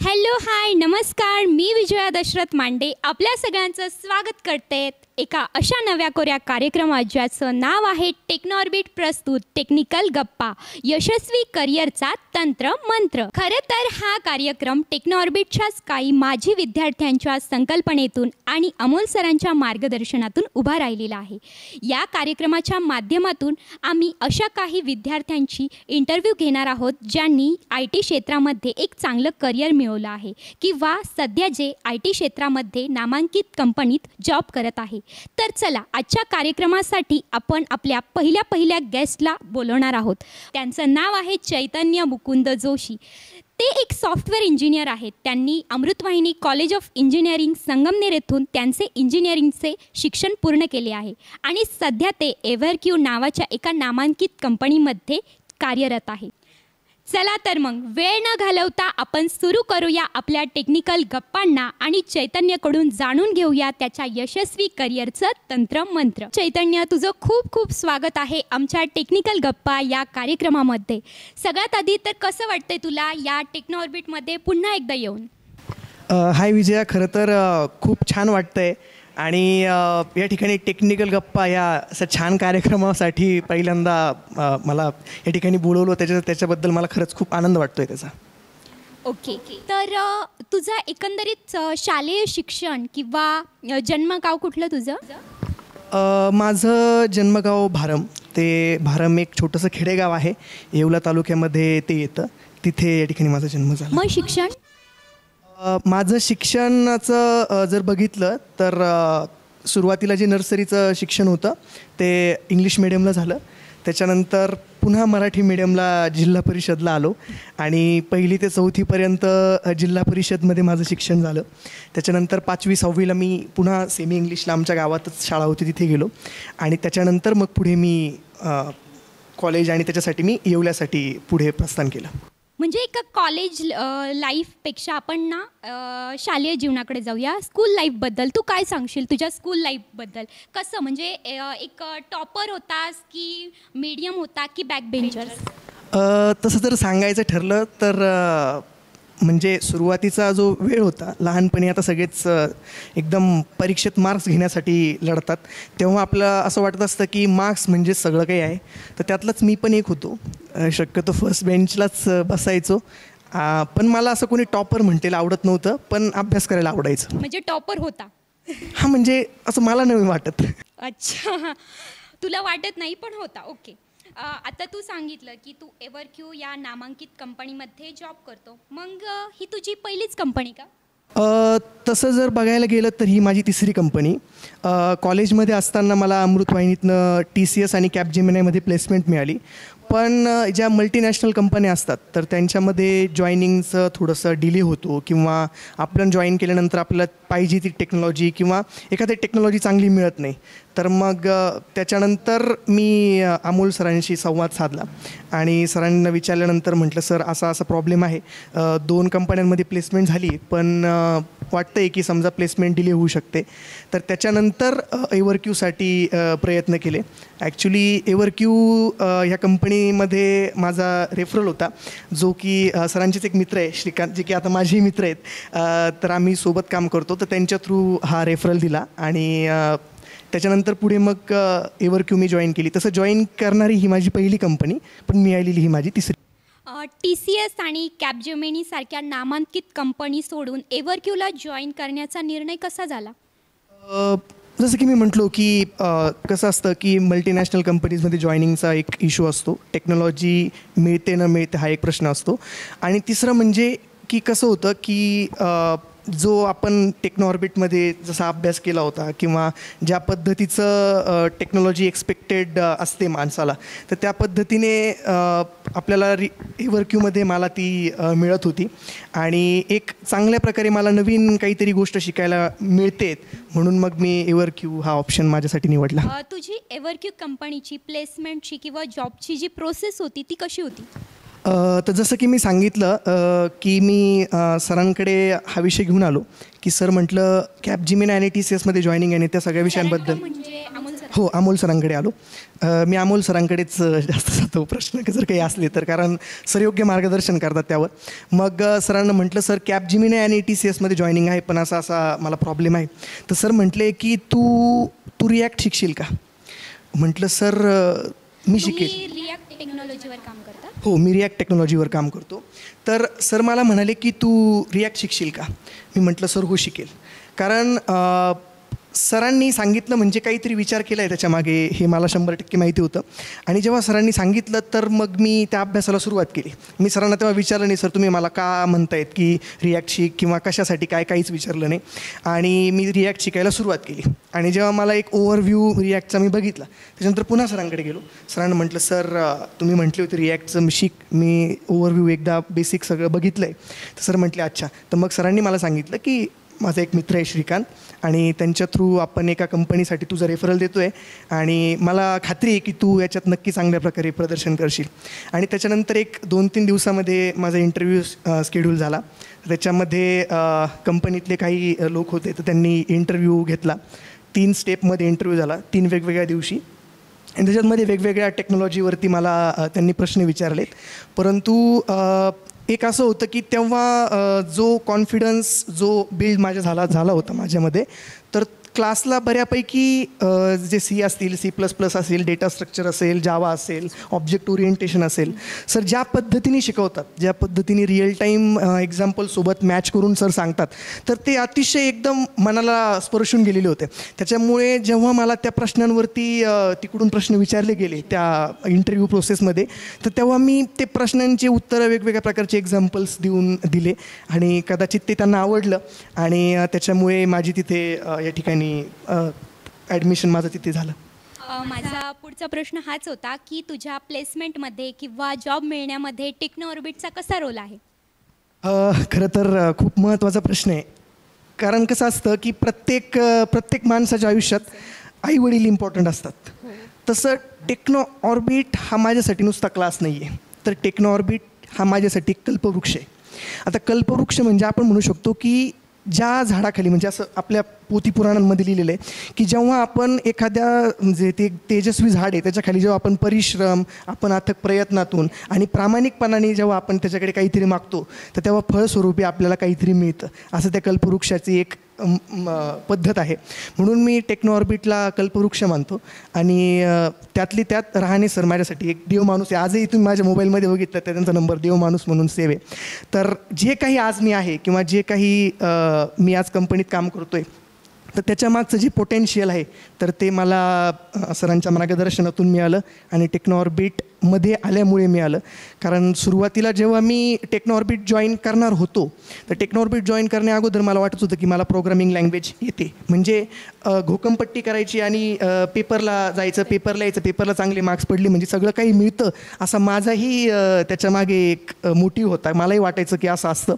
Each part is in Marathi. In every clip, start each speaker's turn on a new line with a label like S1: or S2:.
S1: हॅलो हाय नमस्कार, मी विजया दशरथ मांडे आपल्या सगळ्यांचं स्वागत करते एका अशा नव्या कोऱ्या कार्यक्रमात ज्याचं नाव आहे टेक्नॉर्बिट प्रस्तुत टेक्निकल गप्पा यशस्वी करिअरचा तंत्र मंत्र. खरं तर हा कार्यक्रम टेक्नॉर्बिटच्याच काही माजी विद्यार्थ्यांच्या संकल्पनेतून आणि अमोल सरांच्या मार्गदर्शनातून उभा राहिलेला आहे. या कार्यक्रमाच्या माध्यमातून आम्ही अशा काही विद्यार्थ्यांची इंटरव्ह्यू घेणार आहोत ज्यांनी IT क्षेत्रामध्ये एक चांगलं करिअर मिळवलं आहे किंवा सध्या जे IT क्षेत्रामध्ये नामांकित कंपनीत जॉब करत आहे. तर चला आजच्या कार्यक्रमासाठी आपण आपल्या पहिल्या गेस्टला बोलवणार आहोत. त्यांचं नाव आहे चैतन्य मुकुंद जोशी. ते एक सॉफ्टवेअर इंजिनियर आहेत. त्यांनी Amrutvahini college of engineering Sangamner येथून त्यांचे इंजिनिअरिंगचे शिक्षण पूर्ण केले आहे आणि सध्या ते एव्हरक्यू नावाच्या एका नामांकित कंपनीमध्ये कार्यरत आहे. चला तर मग वेळ न घालवता आपण सुरू करूया आपल्या टेक्निकल गप्पांना आणि चैतन्यकडून जाणून घेऊया त्याच्या यशस्वी करिअरचं तंत्र मंत्र. चैतन्य, तुझं खूप खूप स्वागत आहे आमच्या टेक्निकल गप्पा या कार्यक्रमामध्ये. सगळ्यात आधी तर कसं वाटतंय तुला या टेक्नॉर्बिटमध्ये पुन्हा एकदा येऊन?
S2: हाय विजया, खरं तर खूप छान वाटतंय आणि या ठिकाणी टेक्निकल गप्पा या असं छान कार्यक्रमासाठी पहिल्यांदा मला या ठिकाणी बोलवलं त्याच्याबद्दल मला खरंच खूप आनंद वाटतो आहे त्याचा.
S1: ओके, तर तुझं एकंदरीत शालेय शिक्षण किंवा जन्मगाव कुठलं तुझं?
S2: माझं जन्मगाव भारम. ते भारम एक छोटंसं खेडेगाव आहे, येवला तालुक्यामध्ये ते येतं. तिथे या ठिकाणी माझा जन्म झाला.
S1: मग शिक्षण?
S2: माझं शिक्षणाचं जर बघितलं तर सुरुवातीला जे नर्सरीचं शिक्षण होतं ते इंग्लिश मिडियमला झालं. त्याच्यानंतर पुन्हा मराठी मिडियमला जिल्हा परिषदला आलो आणि 1ली ते 4थीपर्यंत जिल्हा परिषदमध्ये माझं शिक्षण झालं. त्याच्यानंतर 5वी 6वीला मी पुन्हा सेमी इंग्लिशला आमच्या गावातच शाळा होती तिथे गेलो आणि त्याच्यानंतर मग पुढे मी कॉलेज आणि त्याच्यासाठी मी येवल्यासाठी पुढे प्रस्थान केलं.
S1: म्हणजे एका कॉलेज लाईफपेक्षा आपण ना शालेय जीवनाकडे जाऊया. स्कूल लाईफबद्दल तू काय सांगशील? तुझ्या स्कूल लाईफबद्दल कसं, म्हणजे एक टॉपर होतास की मीडियम होता की बॅक बेंचर्स?
S2: तसं जर सांगायचं ठरलं तर म्हणजे सुरुवातीचा जो वेळ होता, लहानपणी आता सगळेच एकदम परीक्षेत मार्क्स घेण्यासाठी लढतात, तेव्हा आपलं असं वाटत असतं की मार्क्स म्हणजे सगळं काही आहे. तर त्यातलंच मी पण एक होतो. शक्यतो फर्स्ट बेंचलाच बसायचो. पण मला असं कोणी टॉपर म्हणतेला आवडत नव्हतं, पण अभ्यास करायला आवडायचं.
S1: म्हणजे टॉपर होता?
S2: हां, म्हणजे असं मला नाही वाटत.
S1: अच्छा, तुला वाटत नाही पण होता. ओके, आता तू सांगितलं की तू एव्हरक्यू या नामांकित कंपनीमध्ये जॉब करतो. मग ही तुझी पहिलीच कंपनी का?
S2: तसं जर बघायला गेलं तर ही माझी 3री कंपनी. कॉलेजमध्ये असताना मला अमृतवाहिनीतनं TCS आणि कॅपजेमिनायमध्ये प्लेसमेंट मिळाली. पण ज्या मल्टीनॅशनल कंपन्या असतात तर त्यांच्यामध्ये जॉईनिंगचं थोडंसं डिले होतो किंवा आपण जॉईन केल्यानंतर आपल्याला पाहिजे ती टेक्नॉलॉजी किंवा एखादी टेक्नॉलॉजी चांगली मिळत नाही. तर मग त्याच्यानंतर मी अमोल सरांशी संवाद साधला आणि सरांना विचारल्यानंतर म्हटलं, सर असा प्रॉब्लेम आहे, 2 कंपन्यांमध्ये प्लेसमेंट झाली पण वाटतं आहे की समजा प्लेसमेंट डिले होऊ शकते. तर त्याच्यानंतर एव्हरक्यूसाठी प्रयत्न केले. ॲक्च्युली एव्हरक्यू ह्या कंपनीमध्ये माझा रेफरल होता, जो की सरांचेच एक मित्र आहे श्रीकांत, जे की आता माझेही मित्र आहेत. तर आम्ही सोबत काम करतो, तर त्यांच्या थ्रू हा रेफरल दिला आणि त्याच्यानंतर पुढे मग एव्हरक्यू मी जॉईन केली. तसं जॉईन करणारी ही माझी पहिली कंपनी, पण मिळालेली ही माझी 3री.
S1: TCS आणि कॅपजेमिनी सारख्या नामांकित कंपनी सोडून एव्हरक्यूला जॉईन करण्याचा निर्णय कसा झाला?
S2: जसं की मी म्हटलो की कसं असतं की मल्टीनॅशनल कंपनीजमध्ये जॉईनिंगचा एक इश्यू असतो. टेक्नॉलॉजी मिळते न मिळते हा एक प्रश्न असतो. आणि तिसरं म्हणजे की कसं होतं की जो आपण टेक्नॉर्बिटमध्ये जसा अभ्यास केला होता किंवा ज्या पद्धतीचं टेक्नॉलॉजी एक्सपेक्टेड असते माणसाला, तर त्या पद्धतीने आपल्याला एव्हरक्यूमध्ये मला ती मिळत होती आणि एक चांगल्या प्रकारे मला नवीन काहीतरी गोष्ट शिकायला मिळते, म्हणून मग मी एव्हरक्यू हा ऑप्शन माझ्यासाठी निवडला.
S1: तुझी एव्हरक्यू कंपनीची प्लेसमेंटची किंवा जॉबची जी प्रोसेस होती ती कशी होती?
S2: तर जसं की मी सांगितलं की मी सरांकडे हा विषय घेऊन आलो की सर म्हटलं कॅपजेमिनाय आणि TCSमध्ये जॉईनिंग आहे त्या सगळ्या विषयांबद्दल. हो, अमोल सरांकडे आलो. मी अमोल सरांकडेच जास्त जातो प्रश्न जर काही असले तर, कारण सर योग्य मार्गदर्शन करतात त्यावर. मग सरांना म्हटलं, सर कॅपजेमिनी आणि TCSमध्ये जॉईनिंग आहे, पण असा मला प्रॉब्लेम आहे. तर सर म्हटले की तू रिॲक्ट शिकशील का? म्हटलं सर मी शिकेल.
S1: रिॲक्ट टेक्नॉलॉजीवर काम करता?
S2: हो, मी रिॲक्ट टेक्नॉलॉजीवर काम करतो. तर सर मला म्हणाले की तू रिॲक्ट शिकशील का? मी म्हटलं सर हो शिकेल. कारण सरांनी सांगितलं म्हणजे काहीतरी विचार केला आहे त्याच्यामागे, हे मला 100% माहिती होतं. आणि जेव्हा सरांनी सांगितलं तर मग मी त्या अभ्यासाला सुरुवात केली. मी सरांना तेव्हा विचारलं नाही, सर तुम्ही मला का म्हणतायत की रिॲक्ट शिक किंवा कशासाठी काहीच विचारलं नाही. आणि मी रिॲक्ट शिकायला सुरुवात केली. आणि जेव्हा मला एक ओव्हरव्ह्यू रिॲक्टचा मी बघितला, त्याच्यानंतर पुन्हा सरांकडे गेलो. सरांना म्हटलं, सर तुम्ही म्हटले होते रिॲक्टचं शिक, मी ओव्हरव्ह्यू एकदा बेसिक सगळं बघितलं आहे. तर सर म्हटले अच्छा. तर मग सरांनी मला सांगितलं की माझा एक मित्र आहे श्रीकांत, आणि त्यांच्या थ्रू आपण एका कंपनीसाठी तुझा रेफरल देतो आहे, आणि मला खात्री आहे की तू याच्यात नक्की चांगल्या प्रकारे प्रदर्शन करशील. आणि त्याच्यानंतर एक 2-3 दिवसामध्ये माझा इंटरव्ह्यू स्केड्यूल झाला. त्याच्यामध्ये कंपनीतले काही लोक होते, तर त्यांनी इंटरव्ह्यू घेतला. 3 स्टेपमध्ये इंटरव्ह्यू झाला, 3 वेगवेगळ्या दिवशी. आणि त्याच्यामध्ये वेगवेगळ्या टेक्नॉलॉजीवरती मला त्यांनी प्रश्न विचारलेत. परंतु एक असं होतं की तेव्हा जो कॉन्फिडन्स जो बिल्ड झाला होता माझ्यामध्ये, तर क्लासला बऱ्यापैकी जे C प्लस असेल, डेटा स्ट्रक्चर असेल, जावा असेल, ऑब्जेक्ट ओरिएंटेशन असेल, सर ज्या पद्धतीने शिकवतात, ज्या पद्धतीने रिअल टाईम एक्झाम्पलसोबत मॅच करून सर सांगतात, तर ते अतिशय एकदम मनाला स्पर्शून गेलेले होते. त्याच्यामुळे जेव्हा मला त्या प्रश्नांवरती तिकडून प्रश्न विचारले गेले त्या इंटरव्ह्यू प्रोसेसमध्ये, तर तेव्हा मी ते प्रश्नांची उत्तरं वेगवेगळ्या प्रकारचे एक्झाम्पल्स दिले, आणि कदाचित ते त्यांना आवडलं, आणि त्याच्यामुळे माझी तिथे या ठिकाणी ॲडमिशन माझं तिथे झालं.
S1: माझा पुढचा प्रश्न हाच होता की तुझ्या प्लेसमेंटमध्ये किंवा जॉब मिळण्यामध्ये टेक्नॉऑर्बिटचा कसा रोल आहे?
S2: खरं तर खूप महत्त्वाचा प्रश्न आहे. कारण कसं असतं की प्रत्येक माणसाच्या आयुष्यात आईवडील इम्पॉर्टंट असतात. तसं टेक्नॉऑर्बिट हा माझ्यासाठी नुसता क्लास नाही आहे, तर टेक्नॉऑर्बिट हा माझ्यासाठी कल्पवृक्ष आहे. आता कल्पवृक्ष म्हणजे आपण म्हणू शकतो की ज्या झाडाखाली, म्हणजे असं आपल्या पोथीपुराणांमध्ये लिहिलेलं आहे की जेव्हा आपण एखाद्या म्हणजे ते तेजस्वी झाड आहे त्याच्याखाली जेव्हा आपण परिश्रम, आपण अथक प्रयत्नातून आणि प्रामाणिकपणाने जेव्हा आपण त्याच्याकडे काहीतरी मागतो, तर तेव्हा फळस्वरूपी आपल्याला काहीतरी मिळतं. असं त्या कल्पवृक्षाची एक पद्धत आहे. म्हणून मी टेक्नॉऑर्बिटला कल्पवृक्ष मानतो. आणि त्यातली त्यात रहाणे सर माझ्यासाठी एक देव माणूस आहे. आजही तुम्ही माझ्या मोबाईलमध्ये बघितलं तर त्यांचा नंबर देव माणूस म्हणून सेव आहे. तर जे काही आज मी आहे किंवा जे काही मी आज कंपनीत काम करतो आहे, तर त्याच्यामागचं जे पोटेन्शियल आहे तर ते मला सरांच्या मार्गदर्शनातून मिळालं आणि टेक्नॉऑर्बिटमध्ये आल्यामुळे मिळालं. कारण सुरुवातीला जेव्हा मी टेक्नॉऑर्बिट जॉईन करणार होतो, तर टेक्नॉऑर्बिट जॉईन करण्या अगोदर मला वाटत होतं की मला प्रोग्रामिंग लँग्वेज येते, म्हणजे घोकमपट्टी करायची आणि पेपरला जायचं, पेपरला यायचं, पेपरला चांगले मार्क्स पडले म्हणजे सगळं काही मिळतं, असा माझाही त्याच्यामागे एक मोटिव्ह होता. मलाही वाटायचं की असं असतं.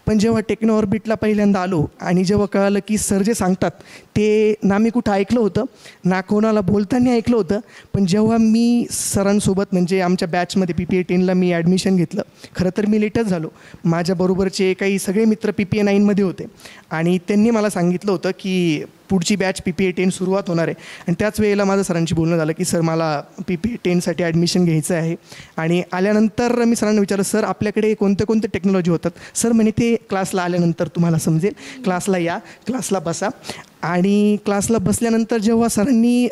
S2: पण जेव्हा टेक्नॉऑर्बिटला पहिल्यांदा आलो आणि जेव्हा कळालं की सर जे सांगतात ते ना मी कुठं ऐकलं होतं ना कोणाला बोलताना ऐकलं होतं, पण जेव्हा मी सरांसोबत म्हणजे आमच्या बॅचमध्ये PPA 10ला मी ॲडमिशन घेतलं. खरं तर मी लेटच झालो. माझ्याबरोबरचे काही सगळे मित्र PPA 9मध्ये होते, आणि त्यांनी मला सांगितलं होतं की पुढची बॅच PPA 10 सुरुवात होणार आहे. आणि त्याच वेळेला माझं सरांशी बोलणं झालं की सर मला PPA 10साठी ॲडमिशन घ्यायचं आहे. आणि आल्यानंतर मी सरांना विचारलं, सर आपल्याकडे कोणते टेक्नॉलॉजी होतात? सर म्हणे ते क्लासला आल्यानंतर तुम्हाला समजेल, क्लासला या, क्लासला बसा. आणि क्लासला बसल्यानंतर जेव्हा सरांनी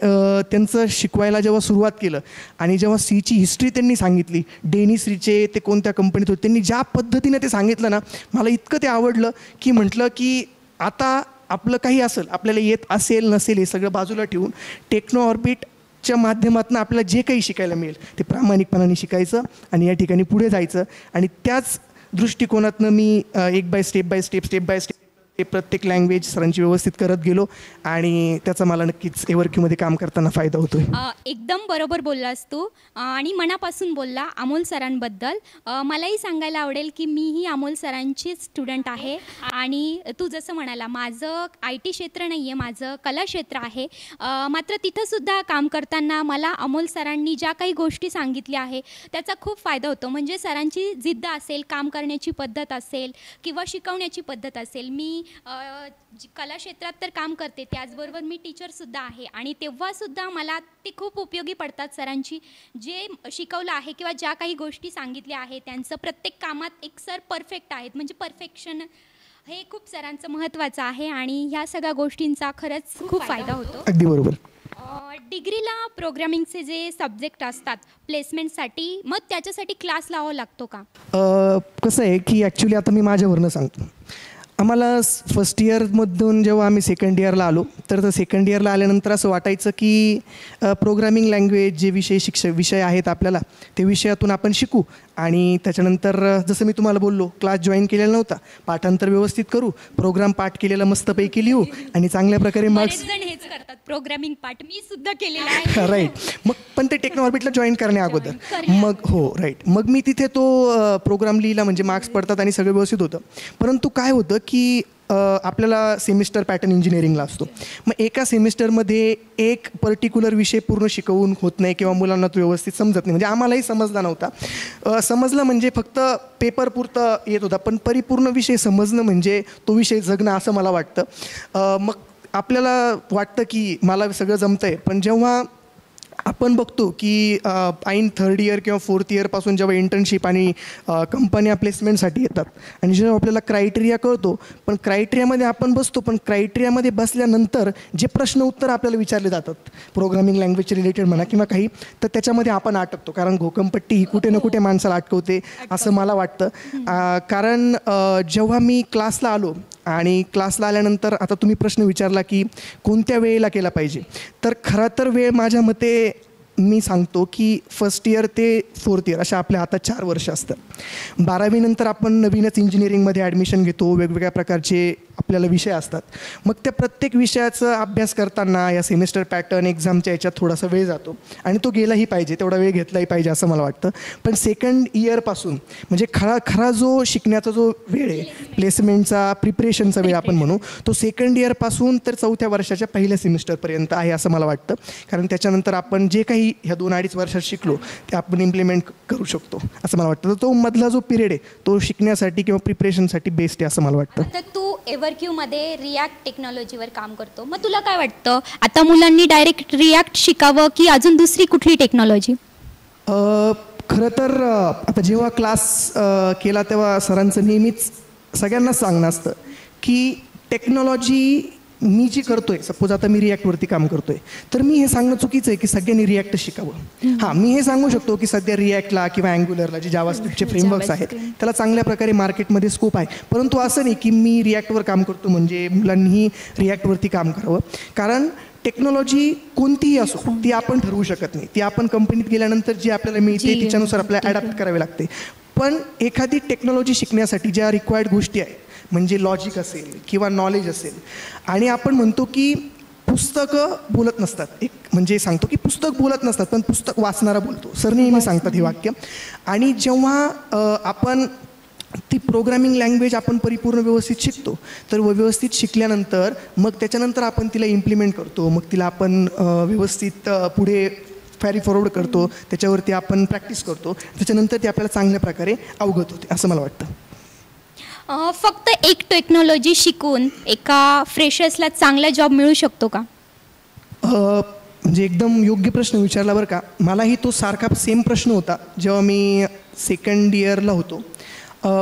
S2: त्यांचं शिकवायला जेव्हा सुरुवात केलं आणि जेव्हा Cची हिस्ट्री त्यांनी सांगितली, डेनिसरीचे ते कोणत्या कंपनीत होते, त्यांनी ज्या पद्धतीने ते सांगितलं ना, मला इतकं ते आवडलं की म्हटलं की आता आपलं काही असेल, आपल्याला येत असेल नसेल हे सगळं बाजूला ठेवून टेक्नॉऑर्बिटच्या माध्यमातून आपल्याला जे काही शिकायला मिळेल ते प्रामाणिकपणाने शिकायचं आणि या ठिकाणी पुढे जायचं. आणि त्याच दृष्टिकोनातनं मी स्टेप बाय स्टेप ते प्रत्येक लँग्वेज सरांची व्यवस्थित करत गेलो, आणि त्याचा मला नक्कीच एवर्क्यूमध्ये काम करताना फायदा होतो आहे.
S1: एकदम बरोबर बोललास तू, आणि मनापासून बोलला अमोल सरांबद्दल. मलाही सांगायला आवडेल की मीही अमोल सरांची स्टुडंट आहे. आणि तू जसं म्हणाला, माझं IT क्षेत्र नाही आहे, माझं कला क्षेत्र आहे. मात्र तिथंसुद्धा काम करताना मला अमोल सरांनी ज्या काही गोष्टी सांगितल्या आहे त्याचा खूप फायदा होतो. म्हणजे सरांची जिद्द असेल, काम करण्याची पद्धत असेल किंवा शिकवण्याची पद्धत असेल. मी कला क्षेत्रात तर काम करते, त्याचबरोबर मी टीचरसुद्धा आहे आणि तेव्हासुद्धा मला ते खूप उपयोगी पडतात. सरांची जे शिकवलं आहे किंवा ज्या काही गोष्टी सांगितल्या आहेत त्यांचं प्रत्येक कामात एक सर परफेक्ट आहेत, म्हणजे परफेक्शन हे खूप सरांचं महत्त्वाचं आहे आणि ह्या सगळ्या गोष्टींचा खरंच खूप फायदा होतो.
S2: अगदी बरोबर.
S1: डिग्रीला प्रोग्रामिंगचे जे सब्जेक्ट असतात प्लेसमेंटसाठी, मग त्याच्यासाठी क्लास लावावा लागतो का?
S2: कसं आहे की ॲक्च्युली आता मी माझ्यावरनं सांगतो. आम्हाला फर्स्ट इयरमधून जेव्हा आम्ही सेकंड इयरला आलो तर सेकंड इयरला आल्यानंतर असं वाटायचं की प्रोग्रामिंग लँग्वेज जे विषय आहेत आपल्याला ते विषयातून आपण शिकू आणि त्याच्यानंतर जसं मी तुम्हाला बोललो क्लास जॉईन केलेला नव्हता, पाठांतर व्यवस्थित करू, प्रोग्राम पाठ केलेला मस्तपैकी लिहू आणि चांगल्या प्रकारे मार्क्स.
S1: हेच करतात प्रोग्रामिंग पाठ, मी सुद्धा केलेला आहे.
S2: राईट. मग पण ते टेक्नॉर्बिटला जॉईन करण्या अगोदर मग हो राईट मग मी तिथे तो प्रोग्राम लिहिला, म्हणजे मार्क्स पडतात आणि सगळं व्यवस्थित होतं. परंतु काय होतं की आपल्याला सेमिस्टर पॅटर्न इंजिनिअरिंगला असतो. मग एका सेमिस्टरमध्ये एक पर्टिक्युलर विषय पूर्ण शिकवून होत नाही किंवा मुलांना तो व्यवस्थित समजत नाही. म्हणजे आम्हालाही समजला नव्हता. समजलं म्हणजे फक्त पेपरपुरतं येत होता, पण परिपूर्ण विषय समजणं म्हणजे तो विषय जगणं असं मला वाटतं. मग आपल्याला वाटतं की मला सगळं जमतं आहे, पण जेव्हा आपण बघतो की ऐन थर्ड इयर किंवा फोर्थ इयरपासून जेव्हा इंटर्नशिप आणि कंपन्या प्लेसमेंटसाठी येतात आणि जेव्हा आपल्याला क्रायटेरिया कळतो, पण क्रायटेरियामध्ये आपण बसतो, पण क्रायटेरियामध्ये बसल्यानंतर जे प्रश्न उत्तर आपल्याला विचारले जातात प्रोग्रामिंग लँग्वेजचे रिलेटेड म्हणा किंवा काही, तर त्याच्यामध्ये आपण अटकतो. कारण घोकंपट्टी ही कुठे ना कुठे माणसाला अटकवते असं मला वाटतं. कारण जेव्हा मी क्लासला आलो आणि क्लासला आल्यानंतर आता तुम्ही प्रश्न विचारला की कोणत्या वेळेला केला पाहिजे, तर खरं तर वेळ माझ्या मते मी सांगतो की फर्स्ट इयर ते फोर्थ इयर अशा आपल्या हातात 4 वर्ष असतात. 12वी नंतर आपण नवीनच इंजिनिअरिंगमध्ये ॲडमिशन घेतो, वेगवेगळ्या प्रकारचे आपल्याला विषय असतात. मग त्या प्रत्येक विषयाचा अभ्यास करताना या सेमिस्टर पॅटर्न एक्झामच्या याच्यात थोडासा वेळ जातो आणि तो गेलाही पाहिजे, तेवढा वेळ घेतलाही पाहिजे असं मला वाटतं. पण सेकंड इयरपासून म्हणजे खरा जो शिकण्याचा जो वेळ आहे, प्लेसमेंटचा प्रिपरेशनचा वेळ आपण म्हणू, तो सेकंड इयरपासून तर 4थ्या वर्षाच्या पहिल्या सेमिस्टरपर्यंत आहे असं मला वाटतं. कारण त्याच्यानंतर आपण जे काही ह्या 2-2.5 वर्षात शिकलो ते आपण इम्प्लिमेंट करू शकतो असं मला वाटतं. तर तो मधला जो पिरियड आहे तो शिकण्यासाठी किंवा प्रिपरेशनसाठी बेस्ट आहे असं मला वाटतं.
S1: तर तू एव्हरक्यूमध्ये रिॲक्ट टेक्नॉलॉजीवर काम करतो, मग तुला काय वाटतं आता मुलांनी डायरेक्ट रिॲक्ट शिकावं की अजून दुसरी कुठली टेक्नॉलॉजी?
S2: खरं तर आता जेव्हा क्लास केला तेव्हा सरांचं नेहमीच सगळ्यांनाच सांगणं असतं की टेक्नॉलॉजी मी जी करतोय, सपोज आता मी रिॲक्टवरती काम करतोय, तर मी हे सांगणं चुकीचं आहे की सगळ्यांनी रिॲक्ट शिकावं. हां, मी हे सांगू शकतो की सध्या रिॲक्टला किंवा अँग्युलरला जे जावास्क्रिप्टचे फ्रेमवर्क्स आहेत त्याला चांगल्या प्रकारे मार्केटमध्ये स्कोप आहे. परंतु असं नाही की मी रिॲक्टवर काम करतो म्हणजे मुलांनीही रिॲक्टवरती काम करावं. कारण टेक्नॉलॉजी कोणतीही असो ती आपण ठरवू शकत नाही, ती आपण कंपनीत गेल्यानंतर जी आपल्याला मिळते तिच्यानुसार आपल्याला ॲडॅप्ट करावे लागते. पण एखादी टेक्नॉलॉजी शिकण्यासाठी ज्या रिक्वायर्ड गोष्टी आहेत म्हणजे लॉजिक असेल किंवा नॉलेज असेल, आणि आपण म्हणतो की पुस्तकं बोलत नसतात, एक म्हणजे सांगतो की पुस्तक बोलत नसतात पण पुस्तक वाचणारा बोलतो, सर नेहमी सांगतात हे वाक्य. आणि जेव्हा आपण ती प्रोग्रामिंग लँग्वेज आपण परिपूर्ण व्यवस्थित शिकतो, तर व्यवस्थित शिकल्यानंतर मग त्याच्यानंतर आपण तिला इम्प्लिमेंट करतो, मग तिला आपण व्यवस्थित पुढे कॅरी फॉरवर्ड करतो, त्याच्यावरती आपण प्रॅक्टिस करतो, त्याच्यानंतर ती आपल्याला चांगल्या प्रकारे अवगत होते असं मला वाटतं.
S1: फक्त एक टेक्नॉलॉजी शिकून एका फ्रेशर्सला चांगला जॉब मिळू शकतो का?
S2: म्हणजे एकदम योग्य प्रश्न विचारला बरं का. मलाही तो सारखा सेम प्रश्न होता जेव्हा मी सेकंड इयरला होतो.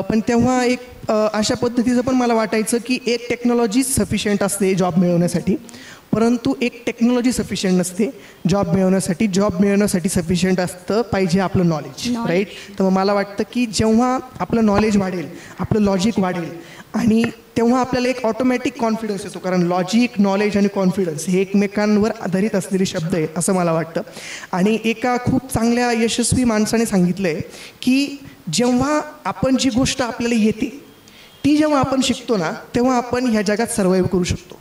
S2: पण तेव्हा एक अशा पद्धतीचं पण मला वाटायचं की एक टेक्नॉलॉजी सफिशियंट असते जॉब मिळवण्यासाठी, परंतु एक टेक्नॉलॉजी सफिशियंट नसते जॉब मिळवण्यासाठी. जॉब मिळवण्यासाठी सफिशियंट असतं पाहिजे आपलं नॉलेज, राईट. तर मग मला वाटतं की जेव्हा आपलं नॉलेज वाढेल, आपलं लॉजिक वाढेल, आणि तेव्हा आपल्याला एक ऑटोमॅटिक कॉन्फिडन्स येतो. कारण लॉजिक, नॉलेज आणि कॉन्फिडन्स हे एकमेकांवर आधारित असलेले शब्द आहेत असं मला वाटतं. आणि एका खूप चांगल्या यशस्वी माणसाने सांगितलं आहे की जेव्हा आपण जी गोष्ट आपल्याला येते ती जेव्हा आपण शिकतो ना, तेव्हा आपण ह्या जगात सर्वाईव्ह करू शकतो.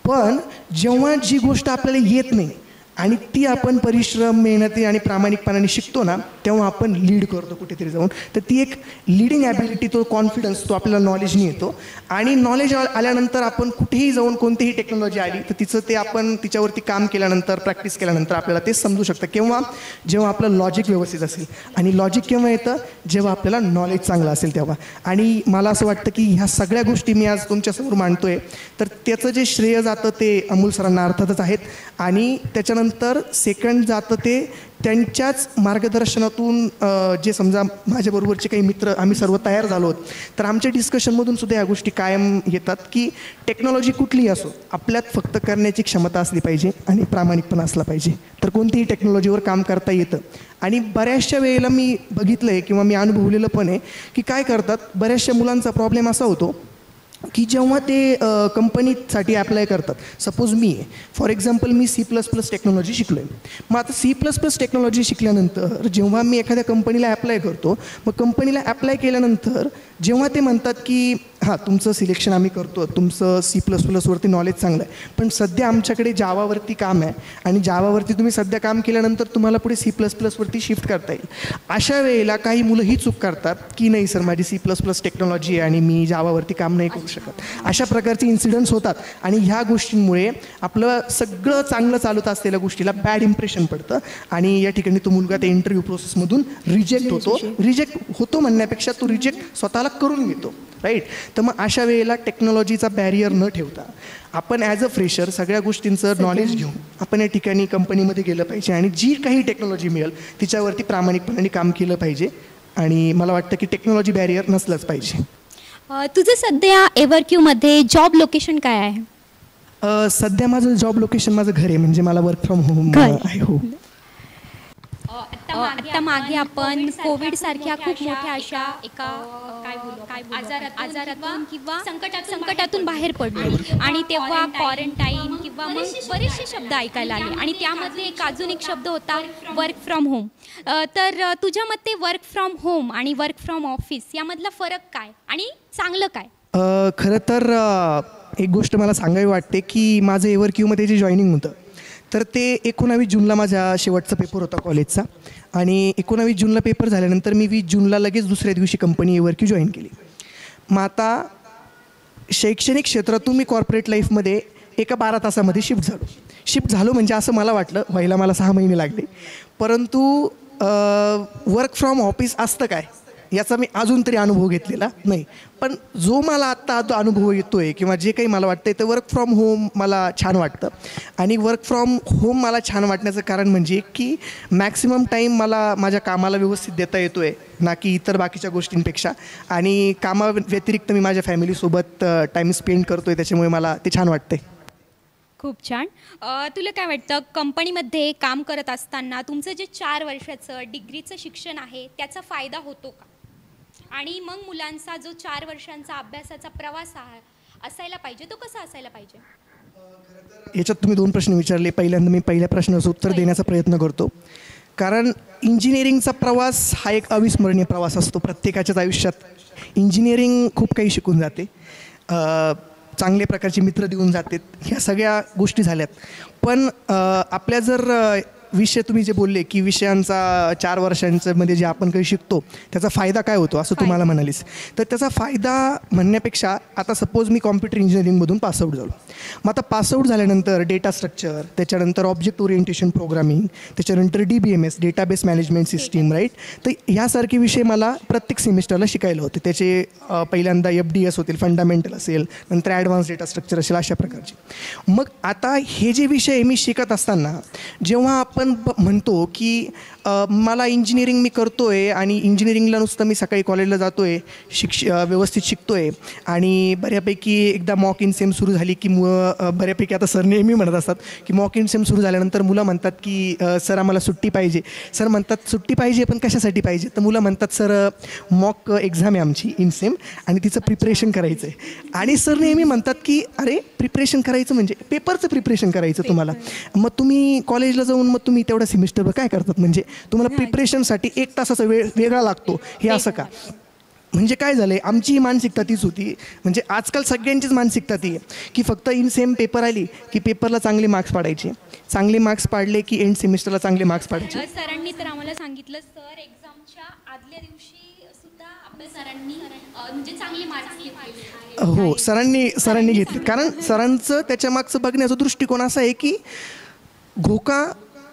S2: पण जेव्हा जी गोष्ट आपल्याला येत नाही आणि ती आपण परिश्रम, मेहनती आणि प्रामाणिकपणाने शिकतो ना, तेव्हा आपण लीड करतो कुठेतरी जाऊन. तर ती एक लीडिंग ॲबिलिटी, तो कॉन्फिडन्स, तो आपल्याला नॉलेजने येतो. आणि नॉलेज आल्यानंतर आपण कुठेही जाऊन कोणतीही टेक्नॉलॉजी आली तर तिचं ते आपण तिच्यावरती काम केल्यानंतर, प्रॅक्टिस केल्यानंतर आपल्याला तेच समजू शकतं. केव्हा? जेव्हा आपलं लॉजिक व्यवस्थित असेल. आणि लॉजिक केव्हा येतं? जेव्हा आपल्याला नॉलेज चांगलं असेल तेव्हा. आणि मला असं वाटतं की ह्या सगळ्या गोष्टी मी आज तुमच्यासमोर मांडतोय, तर त्याचं जे श्रेय जातं ते अमोल सरांना अर्थातच आहेत. आणि त्याच्यानंतर सेकंड जातं ते त्यांच्याच मार्गदर्शनातून. जे समजा माझ्याबरोबरचे काही मित्र, आम्ही सर्व तयार झालो आहोत, तर आमच्या डिस्कशनमधून सुद्धा या गोष्टी कायम येतात की टेक्नॉलॉजी कुठलीही असो, आपल्यात फक्त करण्याची क्षमता असली पाहिजे आणि प्रामाणिकपणा असला पाहिजे, तर कोणतीही टेक्नॉलॉजीवर काम करता येतं. आणि बऱ्याचशा वेळेला मी बघितलं आहे किंवा मी अनुभवलेलं पण आहे की काय करतात, बऱ्याचशा मुलांचा प्रॉब्लेम असा होतो की जेव्हा ते कंपनीसाठी ॲप्लाय करतात. सपोज मी आहे, for example me C++ technology शिकलो आहे. मग आता C++ टेक्नॉलॉजी शिकल्यानंतर जेव्हा मी एखाद्या कंपनीला ॲप्लाय करतो, मग कंपनीला ॲप्लाय केल्यानंतर जेव्हा ते म्हणतात की हां, तुमचं सिलेक्शन आम्ही करतो, तुमचं C++वरती नॉलेज चांगलं आहे, पण सध्या आमच्याकडे जावावरती काम आहे आणि जावावरती तुम्ही सध्या काम केल्यानंतर तुम्हाला पुढे C++वरती शिफ्ट करता येईल. अशा वेळेला काही मुलं ही चूक करतात की नाही सर, माझी C++ टेक्नॉलॉजी आहे आणि मी जावावरती काम नाही करू शकत. अशा प्रकारचे इन्सिडंट्स होतात. आणि ह्या गोष्टींमुळे आपलं सगळं चांगलं चालत असलेल्या गोष्टीला बॅड इम्प्रेशन पडतं. आणि या ठिकाणी तो मुलगा त्या इंटरव्ह्यू प्रोसेसमधून रिजेक्ट होतो म्हणण्यापेक्षा तो रिजेक्ट स्वतःला करून घेतो. राईट. तर मग अशा वेळेला टेक्नॉलॉजीचा बॅरियर न ठेवता आपण ॲज अ फ्रेशर सगळ्या गोष्टींचं नॉलेज घेऊन आपण या ठिकाणी कंपनीमध्ये गेलं पाहिजे आणि जी काही टेक्नॉलॉजी मिळेल तिच्यावरती प्रामाणिकपणाने काम केलं पाहिजे. आणि मला वाटतं की टेक्नॉलॉजी बॅरियर नसलंच पाहिजे.
S1: तुझं सध्या एव्हरक्यूमध्ये जॉब लोकेशन काय आहे?
S2: सध्या माझं जॉब लोकेशन माझं घर आहे, म्हणजे मला वर्क फ्रॉम होम आहे. हो.
S1: आता मागे आपण कोविड सारख्या खूप मोठ्या अशा एका आजारातून किंवा संकटातून बाहेर पडलो आणि तेव्हा क्वारंटाईन किंवा मग बरेचसे शब्द ऐकायला आले आणि त्यामधले अजून एक शब्द होता वर्क फ्रॉम होम. तर तुझ्या मते वर्क फ्रॉम होम आणि वर्क फ्रॉम ऑफिस यामधला फरक काय आणि चांगलं काय?
S2: खरं तर एक गोष्ट मला सांगावी वाटते की माझं एव्हरक्यूमध्ये जे जॉईनिंग होतं तर ते 19 जूनला माझा शेवटचा पेपर होता कॉलेजचा. आणि 19 जूनला पेपर झाल्यानंतर मी 20 जूनला लगेच दुसऱ्या दिवशी कंपनी एव्हरक्यू जॉईन केली. मग आता शैक्षणिक क्षेत्रातून मी कॉर्पोरेट लाईफमध्ये एका 12 तासामध्ये शिफ्ट झालो म्हणजे असं मला वाटलं. व्हायला मला 6 महिने लागले. परंतु वर्क फ्रॉम ऑफिस असतं काय याचा मी अजून तरी अनुभव घेतलेला नाही. पण जो मला आत्ता अनुभव येतो आहे किंवा जे काही मला वाटतं आहे ते वर्क फ्रॉम होम मला छान वाटतं. आणि वर्क फ्रॉम होम मला छान वाटण्याचं कारण म्हणजे की मॅक्सिमम टाईम मला माझ्या कामाला व्यवस्थित देता येतो आहे ना की इतर बाकीच्या गोष्टींपेक्षा. आणि कामाव्यतिरिक्त मी माझ्या फॅमिलीसोबत टाईम स्पेंड करतो आहे, त्याच्यामुळे मला ते छान वाटते.
S1: खूप छान. तुला काय वाटतं कंपनीमध्ये काम करत असताना तुमचं जे 4 वर्षाचं डिग्रीचं शिक्षण आहे त्याचा फायदा होतो का? आणि मग मुलांचा जो 4 वर्षांचा अभ्यासाचा प्रवास असायला पाहिजे तो कसा असायला पाहिजे?
S2: याच्यात तुम्ही 2 प्रश्न विचारले. पहिल्यांदा मी पहिल्या प्रश्नाचं उत्तर देण्याचा प्रयत्न करतो. कारण इंजिनिअरिंगचा प्रवास हा एक अविस्मरणीय प्रवास असतो प्रत्येकाच्याच आयुष्यात. इंजिनिअरिंग खूप काही शिकून जाते, चांगले प्रकारचे मित्र देऊन जातात, ह्या सगळ्या गोष्टी झाल्यात. पण आपल्या जर विषय तुम्ही जे बोलले की विषयांचा 4 वर्षांमध्ये जे आपण काही शिकतो त्याचा फायदा काय होतो असं तुम्हाला म्हणालीस, तर त्याचा फायदा म्हणण्यापेक्षा आता सपोज मी कॉम्प्युटर इंजिनिअरिंगमधून पासआउट झालो. मग आता पासआउट झाल्यानंतर डेटा स्ट्रक्चर, त्याच्यानंतर ऑब्जेक्ट ओरिएंटेशन प्रोग्रामिंग, त्याच्यानंतर DBMS database management system, right. तर ह्यासारखे विषय मला प्रत्येक सेमिस्टरला शिकायला होते. त्याचे पहिल्यांदा FDS होतील, फंडामेंटल असेल, नंतर ॲडव्हान्स डेटा स्ट्रक्चर असेल, अशा प्रकारचे. मग आता हे जे विषय मी शिकत असताना जेव्हा आपण म्हणतो की मला इंजिनिअरिंग मी करतो आहे आणि इंजिनिअरिंगला नुसतं मी सकाळी कॉलेजला जातो आहे, व्यवस्थित शिकतो आहे आणि बऱ्यापैकी एकदा मॉक इन सेम सुरू झाली की बऱ्यापैकी आता सर नेहमी म्हणत असतात की मॉक इन सेम सुरू झाल्यानंतर मुलं म्हणतात की सर आम्हाला सुट्टी पाहिजे. सर म्हणतात सुट्टी पाहिजे पण कशासाठी पाहिजे, तर मुलं म्हणतात सर मॉक एक्झाम आहे आमची इन सेम आणि तिचं प्रिपरेशन करायचं आहे. आणि सर नेहमी म्हणतात की अरे प्रिपरेशन करायचं म्हणजे पेपरचं प्रिपरेशन करायचं तुम्हाला, मग तुम्ही कॉलेजला जाऊन मग तुम्ही तेवढ्या सेमिस्टरवर काय करतात, म्हणजे तुम्हाला प्रिपरेशनसाठी 1 तासाचा वेळ वेगळा लागतो हे असं का. म्हणजे काय झालं आहे, आमची ही मानसिकता तीच होती. म्हणजे आजकाल सगळ्यांचीच मानसिकता ती आहे की फक्त इन सेम पेपर आली की पेपरला चांगले मार्क्स पाडायचे, चांगले मार्क्स पाडले की एंड सेमिस्टरला चांगले मार्क्स पाडायचे.
S1: सरांनी तर आम्हाला सांगितलं, सर एक्झामच्या आदल्या दिवशी सुद्धा आपल्या सरांनी म्हणजे चांगले मार्क्स घेतले.
S2: हो, सरांनी घेतले. कारण सरांचं त्याच्या मागचं बघण्याचा दृष्टिकोन असा आहे की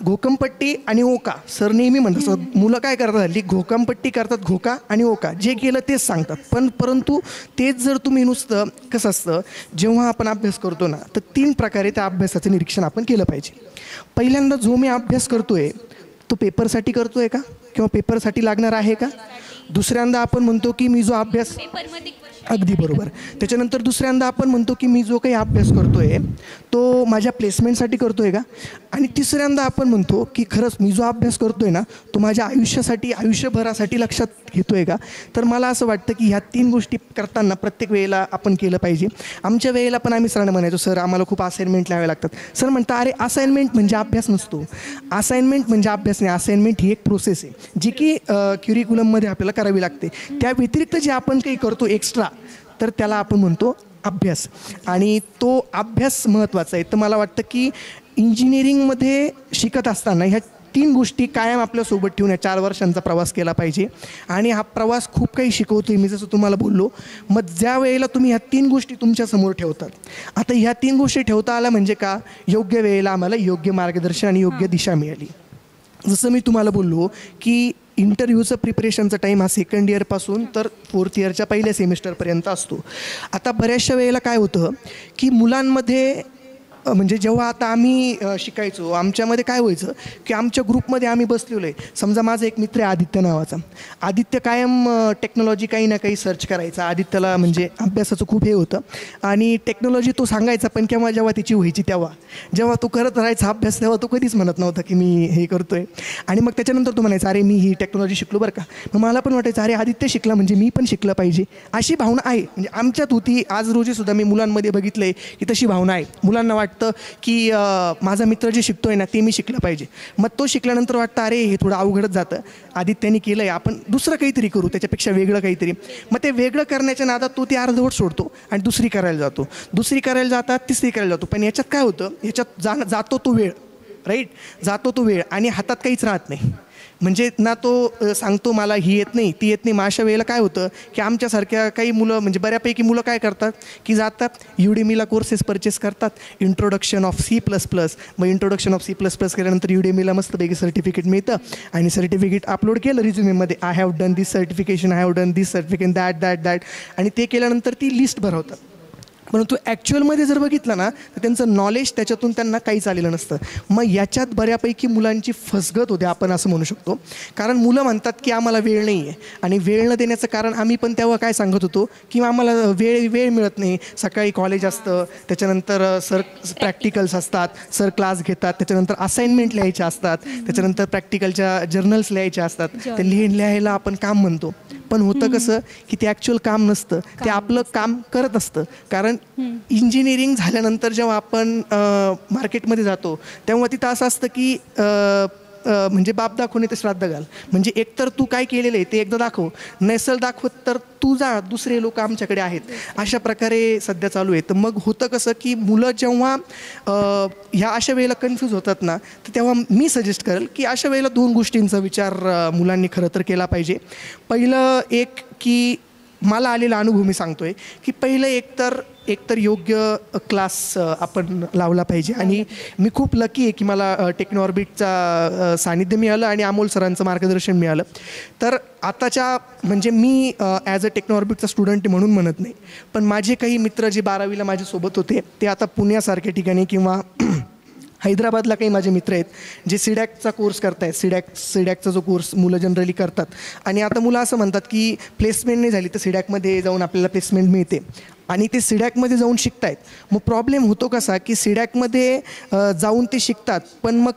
S2: घोकमपट्टी आणि ओका. सर नेहमी म्हणतात मुलं काय करतात हल्ली, घोकमपट्टी करतात, घोका आणि ओका, जे केलं तेच सांगतात. परंतु तेच जर तुम्ही नुसतं, कसं असतं जेव्हा आपण अभ्यास करतो ना, तर 3 प्रकारे त्या अभ्यासाचं निरीक्षण आपण केलं पाहिजे. पहिल्यांदा जो मी अभ्यास करतोय तो पेपरसाठी करतोय का, किंवा पेपरसाठी लागणार आहे का. दुसऱ्यांदा आपण म्हणतो की मी जो अभ्यास,
S1: पेपरमध्ये
S2: अगदी बरोबर. त्याच्यानंतर दुसऱ्यांदा आपण म्हणतो की मी जो काही अभ्यास करतोय तो माझ्या प्लेसमेंटसाठी करतोय का. आणि तिसऱ्यांदा आपण म्हणतो की खरंच मी जो अभ्यास करतोय ना तो माझ्या आयुष्यासाठी, आयुष्यभरासाठी लक्षात घेतोय का. तर मला असं वाटतं की ह्या 3 गोष्टी करताना प्रत्येक वेळेला आपण केलं पाहिजे. आमच्या वेळेला पण आम्ही सरांना म्हणायचो, सर आम्हाला खूप असाइनमेंट लावावे लागतात. सर म्हणता, अरे असाइनमेंट म्हणजे अभ्यास नसतो, असाइनमेंट म्हणजे अभ्यास नाही. असाइनमेंट ही एक प्रोसेस आहे जी की क्युरिक्युलममध्ये आपल्याला करावी लागते. त्या व्यतिरिक्त जे आपण काही करतो एक्स्ट्रा, तर त्याला आपण म्हणतो अभ्यास. आणि तो अभ्यास महत्त्वाचा आहे. तर मला वाटतं की इंजिनिअरिंगमध्ये शिकत असताना ह्या 3 गोष्टी कायम आपल्यासोबत ठेवून या 4 वर्षांचा प्रवास केला पाहिजे. आणि हा प्रवास खूप काही शिकवतो आहे, मी जसं तुम्हाला बोललो. मग ज्या वेळेला तुम्ही ह्या 3 गोष्टी तुमच्यासमोर ठेवतात, आता ह्या 3 गोष्टी ठेवता आल्या म्हणजे का, योग्य वेळेला आम्हाला योग्य मार्गदर्शन आणि योग्य दिशा मिळाली. जसं मी तुम्हाला बोललो की इंटरव्ह्यूचं प्रिपरेशनचा टाईम हा 2nd इयरपासून तर 4th इयरच्या पहिल्या सेमिस्टरपर्यंत असतो. आता बऱ्याचशा वेळेला काय होतं की मुलांमध्ये, म्हणजे जेव्हा आता आम्ही शिकायचो आमच्यामध्ये काय व्हायचं की आमच्या ग्रुपमध्ये आम्ही बसलेलो आहे. समजा माझा एक मित्र आहे आदित्य नावाचा. आदित्य कायम टेक्नॉलॉजी काही ना काही सर्च करायचा. आदित्यला म्हणजे अभ्यासाचं खूप हे होतं आणि टेक्नॉलॉजी तो सांगायचा, पण केव्हा जेव्हा त्याची व्हायची जेव्हा तो करत राहायचा अभ्यास, तेव्हा तो कधीच म्हणत नव्हता की मी हे करतो आहे. आणि मग त्याच्यानंतर तो म्हणायचा, अरे मी ही टेक्नॉलॉजी शिकलो बरं का. मग मला पण वाटायचं, अरे आदित्य शिकला म्हणजे मी पण शिकलं पाहिजे. अशी भावना आहे म्हणजे आमच्यात होती. आज रोजीसुद्धा मी मुलांमध्ये बघितलं आहे की तशी भावना आहे. मुलांना वाटतं की माझा मित्र जे शिकतोय ना ते मी शिकलं पाहिजे. मग तो शिकल्यानंतर वाटतं, अरे हे थोडं अवघडच जातं, आदित्याने केलं आहे, आपण दुसरं काहीतरी करू, त्याच्यापेक्षा वेगळं काहीतरी. मग ते वेगळं करण्याच्या नादात तो ते अर्धवट सोडतो आणि दुसरी करायला जातो, दुसरी करायला जातात, तिसरी करायला जातो. पण याच्यात काय होतं, याच्यात जातो तो वेळ, राईट, जातो तो वेळ आणि हातात काहीच राहत नाही. म्हणजे ना तो सांगतो मला ही येत नाही, ती येत नाही. मग अशा वेळेला काय होतं की आमच्यासारख्या काही मुलं, म्हणजे बऱ्यापैकी मुलं काय करतात की जातात युडेमीला कोर्सेस परचेस करतात, इंट्रोडक्शन ऑफ C++. मग इंट्रोडक्शन ऑफ C++ केल्यानंतर युडेमीला मस्तपैकी सर्टिफिकेट मिळतं आणि सर्टिफिकेट अपलोड केलं रिझ्युमेमध्ये, I have done this certification, I have done this certificate, that. आणि ते केल्यानंतर ती लिस्ट भरवतात. परंतु ॲक्च्युअलमध्ये जर बघितलं ना तर त्यांचं नॉलेज त्याच्यातून त्यांना काहीच आलेलं नसतं. मग याच्यात बऱ्यापैकी मुलांची फसगत होते, आपण असं म्हणू शकतो. कारण मुलं म्हणतात की आम्हाला वेळ नाही आहे, आणि वेळ न देण्याचं कारण आम्ही पण तेव्हा काय सांगत होतो की आम्हाला वेळ मिळत नाही. सकाळी कॉलेज असतं, त्याच्यानंतर सर प्रॅक्टिकल्स असतात, सर क्लास घेतात, त्याच्यानंतर असाइनमेंट लिहायच्या असतात, त्याच्यानंतर प्रॅक्टिकलच्या जर्नल्स लिहायच्या असतात. ते लिहायला आपण काम म्हणतो, पण होतं कसं की ते ॲक्च्युअल काम नसतं, ते आपलं काम करत असतं. कारण इंजिनिअरिंग झाल्यानंतर जेव्हा आपण मार्केटमध्ये जातो तेव्हा तिथं असं असतं की म्हणजे बाप दाखवणे ते श्राद्ध घाल. म्हणजे एकतर तू काय केलेलं आहे ते एकदा दाखव, नसेल दाखवत तर तू जा, दुसरे लोक आमच्याकडे आहेत. अशा प्रकारे सध्या चालू आहे. तर मग होतं कसं की मुलं जेव्हा ह्या अशा वेळेला कन्फ्यूज होतात ना, तर तेव्हा मी सजेस्ट करेल की अशा वेळेला 2 गोष्टींचा विचार मुलांनी खरं तर केला पाहिजे. पहिलं एक की मला आलेला अनुभव मी सांगतो आहे की पहिलं एकतर योग्य क्लास आपण लावला पाहिजे. आणि मी खूप लकी आहे की मला टेक्नॉर्बिटचा सानिध्य मिळालं आणि अमोल सरांचं मार्गदर्शन मिळालं. तर आताच्या म्हणजे मी ॲज अ टेक्नॉर्बिटचा स्टुडंट म्हणून म्हणत नाही, पण माझे काही मित्र जे 12वीला माझ्यासोबत होते ते आता पुण्यासारख्या ठिकाणी किंवा हैदराबादला काही माझे मित्र आहेत जे सिडॅकचा कोर्स करत आहेत. सिडॅकचा जो कोर्स मुलं जनरली करतात, आणि आता मुलं असं म्हणतात की प्लेसमेंट नाही झाली तर सिडॅकमध्ये जाऊन आपल्याला प्लेसमेंट मिळते, आणि ते सिडॅकमध्ये जाऊन शिकतायत. मग प्रॉब्लेम होतो कसा की सिडॅकमध्ये जाऊन ते शिकतात, पण मग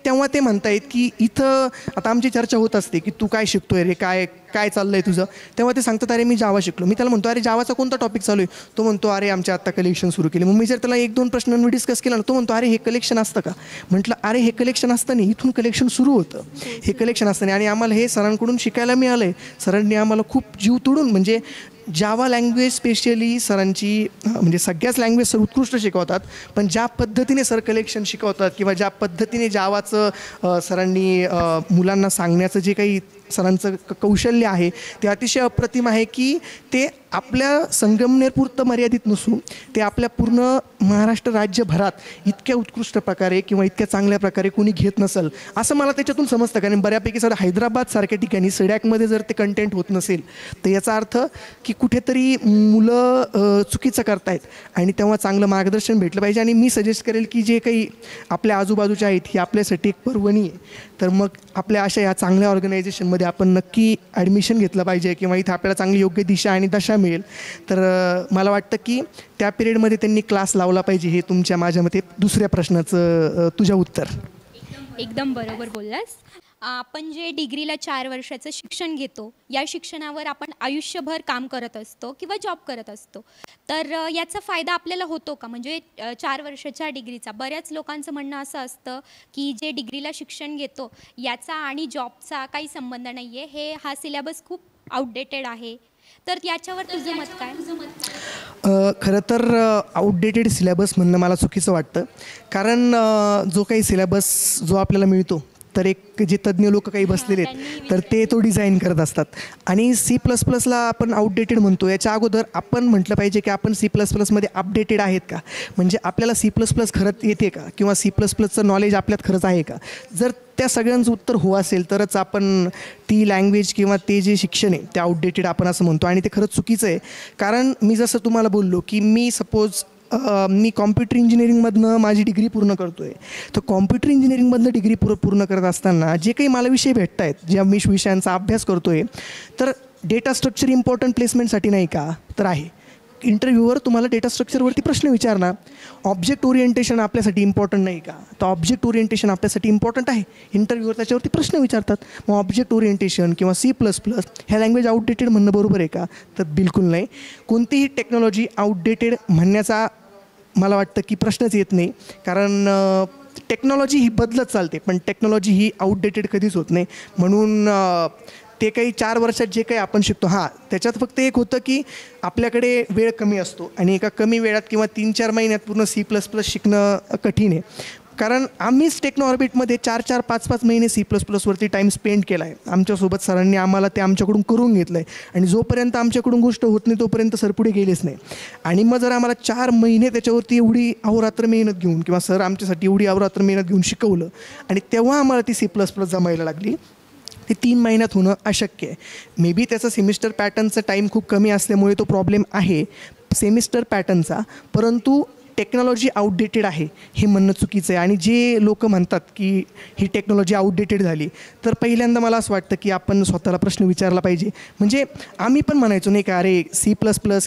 S2: तेव्हा ते म्हणतायत की इथं आता आमची चर्चा होत असते की तू काय शिकतोय रे, काय काय चाललं आहे तुझं. तेव्हा ते सांगतात अरे मी जावा शिकलो. मी त्याला म्हणतो अरे जावाचा कोणता टॉपिक चालू आहे. तो म्हणतो अरे आमच्या आत्ता कलेक्शन सुरू केले. मग मी जर त्याला 1-2 प्रश्नांवर डिस्कस केला ना, तो म्हणतो अरे हे कलेक्शन असतं का. म्हटलं अरे हे कलेक्शन असतं नाही, इथून कलेक्शन सुरू होतं. हे कलेक्शन असतं नाही. आणि आम्हाला हे सरांकडून शिकायला मिळालं आहे. सरांनी आम्हाला खूप जीव तोडून म्हणजे जावा लँग्वेज स्पेशली सरांची म्हणजे सगळ्याच लँग्वेज सर उत्कृष्ट शिकवतात, पण ज्या पद्धतीने सर कलेक्शन शिकवतात किंवा ज्या पद्धतीने जावाचं सरांनी मुलांना सांगण्याचं जे काही सरांचं कौशल्य आहे ते अतिशय अप्रतिम आहे की ते आपल्या संगमनेरपुरतं मर्यादित नसून ते आपल्या पूर्ण महाराष्ट्र राज्यभरात इतक्या उत्कृष्ट प्रकारे किंवा इतक्या चांगल्या प्रकारे कोणी घेत नसेल असं मला त्याच्यातून समजतं. कारण बऱ्यापैकी सर हैदराबादसारख्या ठिकाणी सड्याकमध्ये जर ते कंटेंट होत नसेल तर याचा अर्थ की कुठेतरी मुलं चुकीचं करतायत आणि तेव्हा चांगलं मार्गदर्शन भेटलं पाहिजे. आणि मी सजेस्ट करेल की जे काही आपल्या आजूबाजूच्या आहेत ही आपल्यासाठी एक पर्वणी आहे, तर मग आपल्या अशा या चांगल्या ऑर्गनायझेशनमध्ये आपण नक्की ॲडमिशन घेतलं पाहिजे किंवा इथं आपल्याला चांगली योग्य दिशा आणि दशा मिळेल. तर मला वाटतं की त्या पिरियडमध्ये त्यांनी क्लास लावला पाहिजे. हे तुमच्या माझ्या मते दुसऱ्या प्रश्नाचं तुझं उत्तर.
S1: एकदम बरोबर बोललास. आपण जे डिग्रीला 4 वर्षाचं शिक्षण घेतो, या शिक्षणावर आपण आयुष्यभर काम करत असतो किंवा जॉब करत असतो. तर याचा फायदा आपल्याला होतो का? म्हणजे 4 वर्षाच्या डिग्रीचा बऱ्याच लोकांचं म्हणणं असं असतं की जे डिग्रीला शिक्षण घेतो याचा आणि जॉबचा काही संबंध नाही आहे, हा सिलेबस खूप आउटडेटेड आहे. तर याच्यावर तुझं मत काय?
S2: खरं तर आउटडेटेड सिलेबस म्हणणं मला चुकीचं वाटतं. कारण जो काही सिलेबस जो आपल्याला मिळतो तर एक जे तज्ज्ञ लोक काही बसलेले आहेत तर ते तो डिझाईन करत असतात. आणि C++ला आपण आउटडेटेड म्हणतो, याच्या अगोदर आपण म्हटलं पाहिजे की आपण C++मध्ये अपडेटेड आहेत का. म्हणजे आपल्याला C++ खरंच येते का किंवा C++चं नॉलेज आपल्यात खरंच आहे का. जर त्या सगळ्यांचं उत्तर हो असेल तरच आपण ती लँग्वेज किंवा ते जे शिक्षण आहे ते आउटडेटेड आपण असं म्हणतो. आणि ते खरंच चुकीचं आहे. कारण मी जसं तुम्हाला बोललो की मी सपोज मी कॉम्प्युटर इंजिनिअरिंगमधनं माझी डिग्री पूर्ण करतो आहे. तर कॉम्प्युटर इंजिनिअरिंगमधनं डिग्री पूर्ण करत असताना जे काही मला विषय भेटत आहेत, ज्या मी विषयांचा अभ्यास करतो आहे, तर डेटा स्ट्रक्चर इम्पॉर्टंट प्लेसमेंटसाठी नाही का, तर आहे. इंटरव्ह्यूवर तुम्हाला डेटा स्ट्रक्चरवरती प्रश्न विचारणार. ऑब्जेक्ट ओरिएंटेशन आपल्यासाठी इम्पॉर्टंट नाही का, तर ऑब्जेक्ट ओरिएंटेशन आपल्यासाठी इम्पॉर्टंट आहे. इंटरव्ह्यूवर त्याच्यावरती प्रश्न विचारतात. मग ऑब्जेक्ट ओरिएंटेशन किंवा C++ ह्या लँग्वेज आउटडेटेड म्हणणं बरोबर आहे का, तर बिलकुल नाही. कोणतीही टेक्नॉलॉजी आउटडेटेड म्हणण्याचा मला वाटतं की प्रश्नच येत नाही. कारण टेक्नॉलॉजी ही बदलत चालते, पण टेक्नॉलॉजी ही आउटडेटेड कधीच होत नाही. म्हणून ते काही 4 वर्षात जे काही आपण शिकतो त्याच्यात फक्त एक होतं की आपल्याकडे वेळ कमी असतो आणि एका कमी वेळात किंवा 3-4 महिन्यात पूर्ण C++ शिकणं कठीण आहे. कारण आम्हीच टेक्नो ऑर्बिटमध्ये 4-4, 5-5 महिने C++वरती टाईम स्पेंड केला आहे. आमच्यासोबत सरांनी आम्हाला ते आमच्याकडून करून घेतलं आहे. आणि जोपर्यंत आमच्याकडून गोष्ट होत नाही तोपर्यंत सर पुढे गेलेच नाही. आणि मग जर आम्हाला 4 महिने त्याच्यावरती एवढी अहोरात्र मेहनत घेऊन किंवा सर आमच्यासाठी एवढी अहोरात्र मेहनत घेऊन शिकवलं आणि तेव्हा आम्हाला ती C++ जमायला लागली, ते 3 महिन्यात होणं अशक्य आहे. मे बी त्याचा सेमिस्टर पॅटर्नचा टाईम खूप कमी असल्यामुळे तो प्रॉब्लेम आहे सेमिस्टर पॅटर्नचा. परंतु टेक्नॉलॉजी आउटडेटेड आहे हे म्हणणं चुकीचं आहे. आणि जे लोक म्हणतात की ही टेक्नॉलॉजी आउटडेटेड झाली, तर पहिल्यांदा मला असं वाटतं की आपण स्वतःला प्रश्न विचारला पाहिजे. म्हणजे आम्ही पण म्हणायचो नाही का अरे C++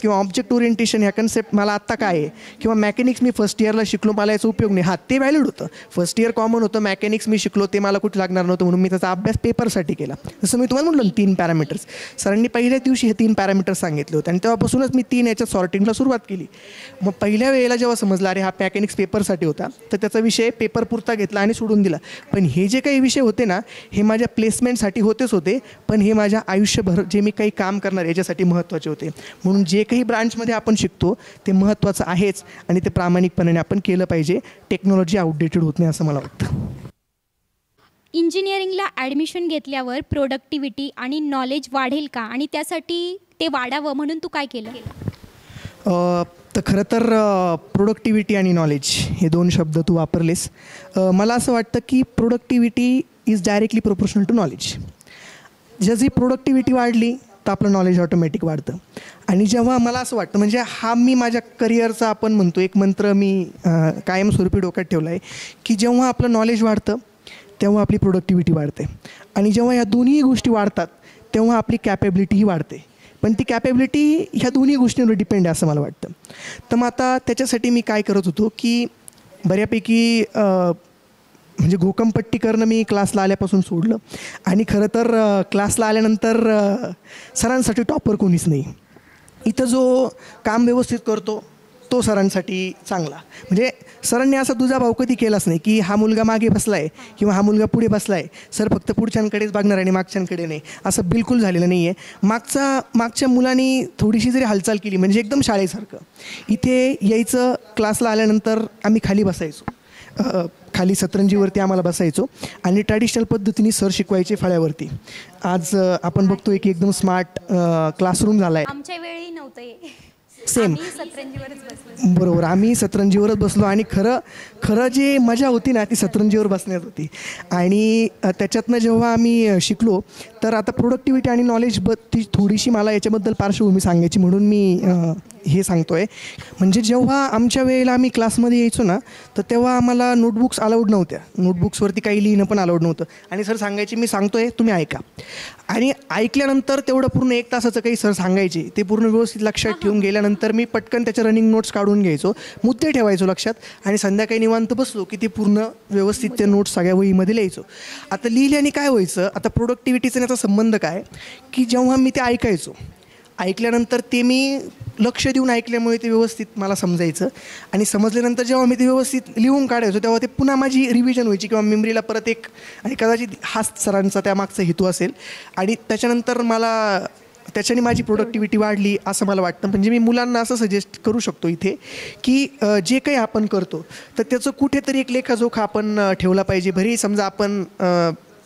S2: किंवा ऑब्जेक्ट ओरिएंटेशन ह्या कन्सेप्ट मला आत्ता काय आहे, किंवा मॅकॅनिक्स मी फर्स्ट इयरला शिकलो मला याचा उपयोग नाही. ते व्हॅलिड होतं. फर्स्ट इयर कॉमन होतं. मॅकॅनिक्स मी शिकलो ते मला कुठे लागणार नव्हतं म्हणून मी त्याचा अभ्यास पेपरसाठी केला. जसं मी तुम्हाला म्हटलं 3 पॅरामीटर्स सरांनी पहिल्याच दिवशी हे 3 पॅरामीटर्स सांगितले होते आणि तेव्हापासूनच मी 3 याच्यात सॉर्टिंगला सुरुवात केली. मग पहिल्या वेळेला जेव्हा समजलं अरे हा मॅकॅनिक्स पेपरसाठी होता तर त्याचा विषय पेपरपुरता घेतला आणि सोडून दिला. पण हे जे काही विषय होते ना हे माझ्या प्लेसमेंटसाठी होतेच होते, पण हे माझ्या आयुष्यभर जे मी काही काम करणार याच्यासाठी महत्त्वाचे होते. म्हणून जे काही ब्रांचमध्ये आपण शिकतो ते महत्त्वाचं आहेच आणि ते प्रामाणिकपणाने आपण केलं पाहिजे. टेक्नॉलॉजी आउटडेटेड होत नाही असं मला वाटतं.
S1: इंजिनिअरिंगला ॲडमिशन घेतल्यावर प्रोडक्टिव्हिटी आणि नॉलेज वाढेल का, आणि त्यासाठी ते वाढावं म्हणून तू काय केलं?
S2: तर खरं तर प्रोडक्टिव्हिटी आणि नॉलेज हे 2 शब्द तू वापरलेस. मला असं वाटतं की productivity is directly proportional to knowledge. जशी प्रोडक्टिव्हिटी वाढली तर आपलं नॉलेज ऑटोमॅटिक वाढतं. आणि जेव्हा मला असं वाटतं म्हणजे हा मी माझ्या करिअरचा आपण म्हणतो एक मंत्र मी कायमस्वरूपी डोक्यात ठेवला आहे की जेव्हा आपलं नॉलेज वाढतं तेव्हा आपली प्रोडक्टिव्हिटी वाढते. आणि जेव्हा या दोन्ही गोष्टी वाढतात तेव्हा आपली कॅपेबिलिटीही वाढते. पण ती कॅपेबिलिटी ह्या दोन्ही गोष्टींवर डिपेंड आहे असं मला वाटतं. तर मग आता त्याच्यासाठी मी काय करत होतो की बऱ्यापैकी म्हणजे घोकंपट्टी करणं मी क्लासला आल्यापासून सोडलं. आणि खरं तर क्लासला आल्यानंतर सरांसाठी टॉपर कोणीच नाही. इथं जो काम व्यवस्थित करतो तो सरांसाठी चांगला. म्हणजे सरांनी असा दुजाभाव कधी केलाच नाही की हा मुलगा मागे बसला आहे किंवा हा मुलगा पुढे बसला आहे, सर फक्त पुढच्यांकडेच बघणार आणि मागच्यांकडे नाही, असं बिलकुल झालेलं नाही आहे. मागच्या मुलांनी थोडीशी जरी हालचाल केली म्हणजे एकदम शाळेसारखं. इथे यायचं, क्लासला आल्यानंतर आम्ही खाली बसायचो, खाली सतरंजीवरती आम्हाला बसायचो आणि ट्रॅडिशनल पद्धतीने सर शिकवायचे फळ्यावरती. आज आपण बघतोय की एकदम स्मार्ट क्लासरूम झाला आहे.
S1: आमच्या वेळी नव्हतं
S2: सेम
S1: सतरंजीवरच बसलो.
S2: बरोबर, आम्ही सतरंजीवरच बसलो आणि खरं जे मजा होती ना ती सतरंजीवर बसण्यात होती. आणि त्याच्यातनं जेव्हा आम्ही शिकलो तर आता प्रोडक्टिव्हिटी आणि नॉलेज ती थोडीशी मला याच्याबद्दल पार्श्वभूमी सांगायची म्हणून मी हे सांगतो आहे. म्हणजे जेव्हा आमच्या वेळेला आम्ही क्लासमध्ये यायचो ना तर तेव्हा आम्हाला नोटबुक्स अलाउड नव्हत्या, नोटबुक्सवरती काही लिहिणं पण अलाउड नव्हतं. आणि सर सांगायचे मी सांगतो आहे तुम्ही ऐका. आणि ऐकल्यानंतर तेवढं पूर्ण 1 तासाचं काही सर सांगायचे ते पूर्ण व्यवस्थित लक्षात ठेवून गेल्यानंतर मी पटकन त्याच्या रनिंग नोट्स काढून घ्यायचो, मुद्दे ठेवायचो लक्षात आणि संध्याकाळी निवांत बसलो की ते पूर्ण व्यवस्थित त्या नोट्स सगळ्या वहीमध्ये लिहायचो. आता लिहिल्याने काय व्हायचं, आता प्रोडक्टिव्हिटीचा याचा संबंध काय की जेव्हा मी ते ऐकल्यानंतर ते मी लक्ष देऊन ऐकल्यामुळे ते व्यवस्थित मला समजायचं आणि समजल्यानंतर जेव्हा मी ते व्यवस्थित लिहून काढायचो तेव्हा ते पुन्हा माझी रिव्हिजन व्हायची किंवा मेमरीला परत एक, आणि कदाचित हाच सरांचा त्यामागचा हेतू असेल. आणि त्याच्यानंतर त्याच्याने माझी प्रोडक्टिव्हिटी वाढली असं मला वाटतं. म्हणजे मी मुलांना असं सजेस्ट करू शकतो इथे की जे काही आपण करतो तर त्याचं कुठेतरी एक लेखाजोखा आपण ठेवला पाहिजे. भरी समजा आपण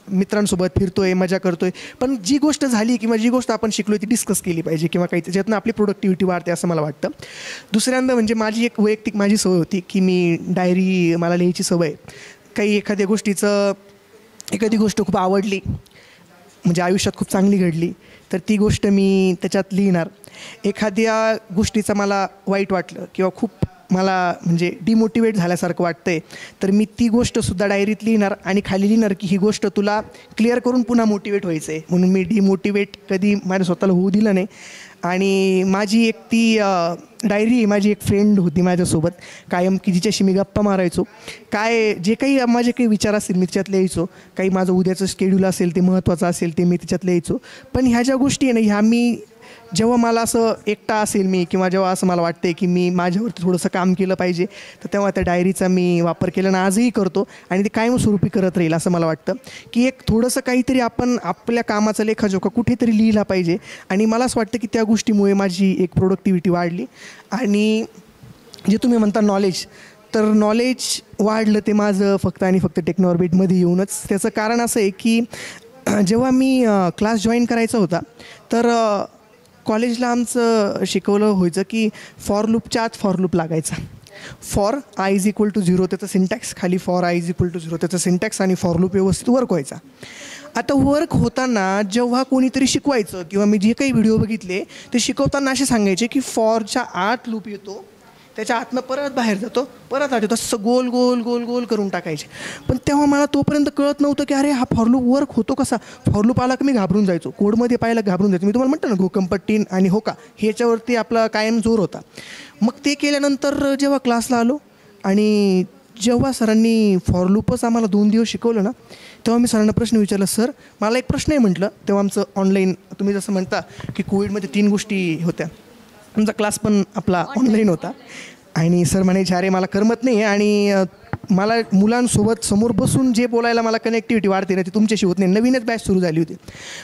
S2: मित्रांसोबत फिरतोय, मजा करतोय, पण जी गोष्ट झाली किंवा जी गोष्ट आपण शिकलो ती डिस्कस केली पाहिजे किंवा काही त्याच्यातनं आपली प्रोडक्टिव्हिटी वाढते असं मला वाटतं. दुसऱ्यांदा म्हणजे माझी एक वैयक्तिक माझी सवय होती की मी डायरी, मला लिहायची सवय. काही एखादी गोष्ट खूप आवडली, म्हणजे आयुष्यात खूप चांगली घडली तर ती गोष्ट मी त्याच्यात लिहिणार. एखाद्या गोष्टीचं मला वाईट वाटलं किंवा खूप मला म्हणजे डिमोटिवेट झाल्यासारखं वाटतंय तर मी ती गोष्टसुद्धा डायरीत लिहिणार आणि खाली लिहिणार की ही गोष्ट तुला क्लिअर करून पुन्हा मोटिवेट व्हायचं आहे. म्हणून मी डिमोटिवेट कधी माझ्या स्वतःला होऊ दिलं नाही. आणि माझी एक ती डायरी, माझी एक फ्रेंड होती माझ्यासोबत कायम की जिच्याशी मी गप्पा मारायचो. जे काही माझे काही विचार असतील मी त्याच्यात लिहायचो. काही माझं उद्याचं शेड्यूल असेल ते महत्त्वाचं असेल ते मी त्याच्यात लिहायचो. पण ह्या ज्या गोष्टी आहे ना ह्या मी जेव्हा मला असं एकटा असेल मी किंवा जेव्हा असं मला वाटतं की मी माझ्यावरती थोडंसं काम केलं पाहिजे तर तेव्हा त्या डायरीचा मी वापर केला आणि आजही करतो आणि ते कायमस्वरूपी करत राहील असं मला वाटतं की एक थोडंसं काहीतरी आपण आपल्या कामाचा लेखाजोखा कुठेतरी लिहिला पाहिजे. आणि मला असं वाटतं की त्या गोष्टीमुळे माझी एक प्रोडक्टिव्हिटी वाढली. आणि जे तुम्ही म्हणता नॉलेज, तर नॉलेज वाढलं ते माझं फक्त आणि फक्त टेक्नॉर्बिटमध्ये येऊनच. त्याचं कारण असं आहे की जेव्हा मी क्लास जॉईन करायचा होता तर कॉलेजला आमचं शिकवलं व्हायचं की फॉर लूपच्या आत फॉर लूप लागायचा. For I is equal to 0 त्याचं सिंटॅक्स, खाली for I is equal to 0 त्याचं सिंटॅक्स आणि फॉर लूप व्यवस्थित वर्क व्हायचा. आता वर्क होताना जेव्हा कोणीतरी शिकवायचं किंवा मी जे काही व्हिडिओ बघितले ते शिकवताना असे सांगायचे की फॉरच्या आत लूप येतो, त्याच्या आतनं परत बाहेर जातो, परत आत येतो, असं गोल गोल गोल गोल करून टाकायचे. पण तेव्हा मला तोपर्यंत कळत नव्हतं की अरे हा फॉरलूप वर्क होतो कसा. फॉरलूप आला की मी घाबरून जायचो, कोडमध्ये पाहायला घाबरून जायचो. मी तुम्हाला म्हणतो ना घोकंपट्टी आणि हो का ह्याच्यावरती आपला कायम जोर होता. मग ते केल्यानंतर जेव्हा क्लासला आलो आणि जेव्हा सरांनी फॉरलूपच आम्हाला 2 दिवस शिकवलं ना तेव्हा मी सरांना प्रश्न विचारला, सर मला एक प्रश्न आहे म्हटलं. तेव्हा आमचं ऑनलाईन, तुम्ही जसं म्हणता की कोविडमध्ये 3 गोष्टी होत्या, आमचा क्लास पण आपला ऑनलाईन होता. आणि सर म्हणायचे अरे मला करमत नाही आणि मला मुलांसोबत समोर बसून जे बोलायला मला कनेक्टिव्हिटी वाढते ना ती तुमच्याशी होत नाही. नवीनच बॅच सुरू झाली होती.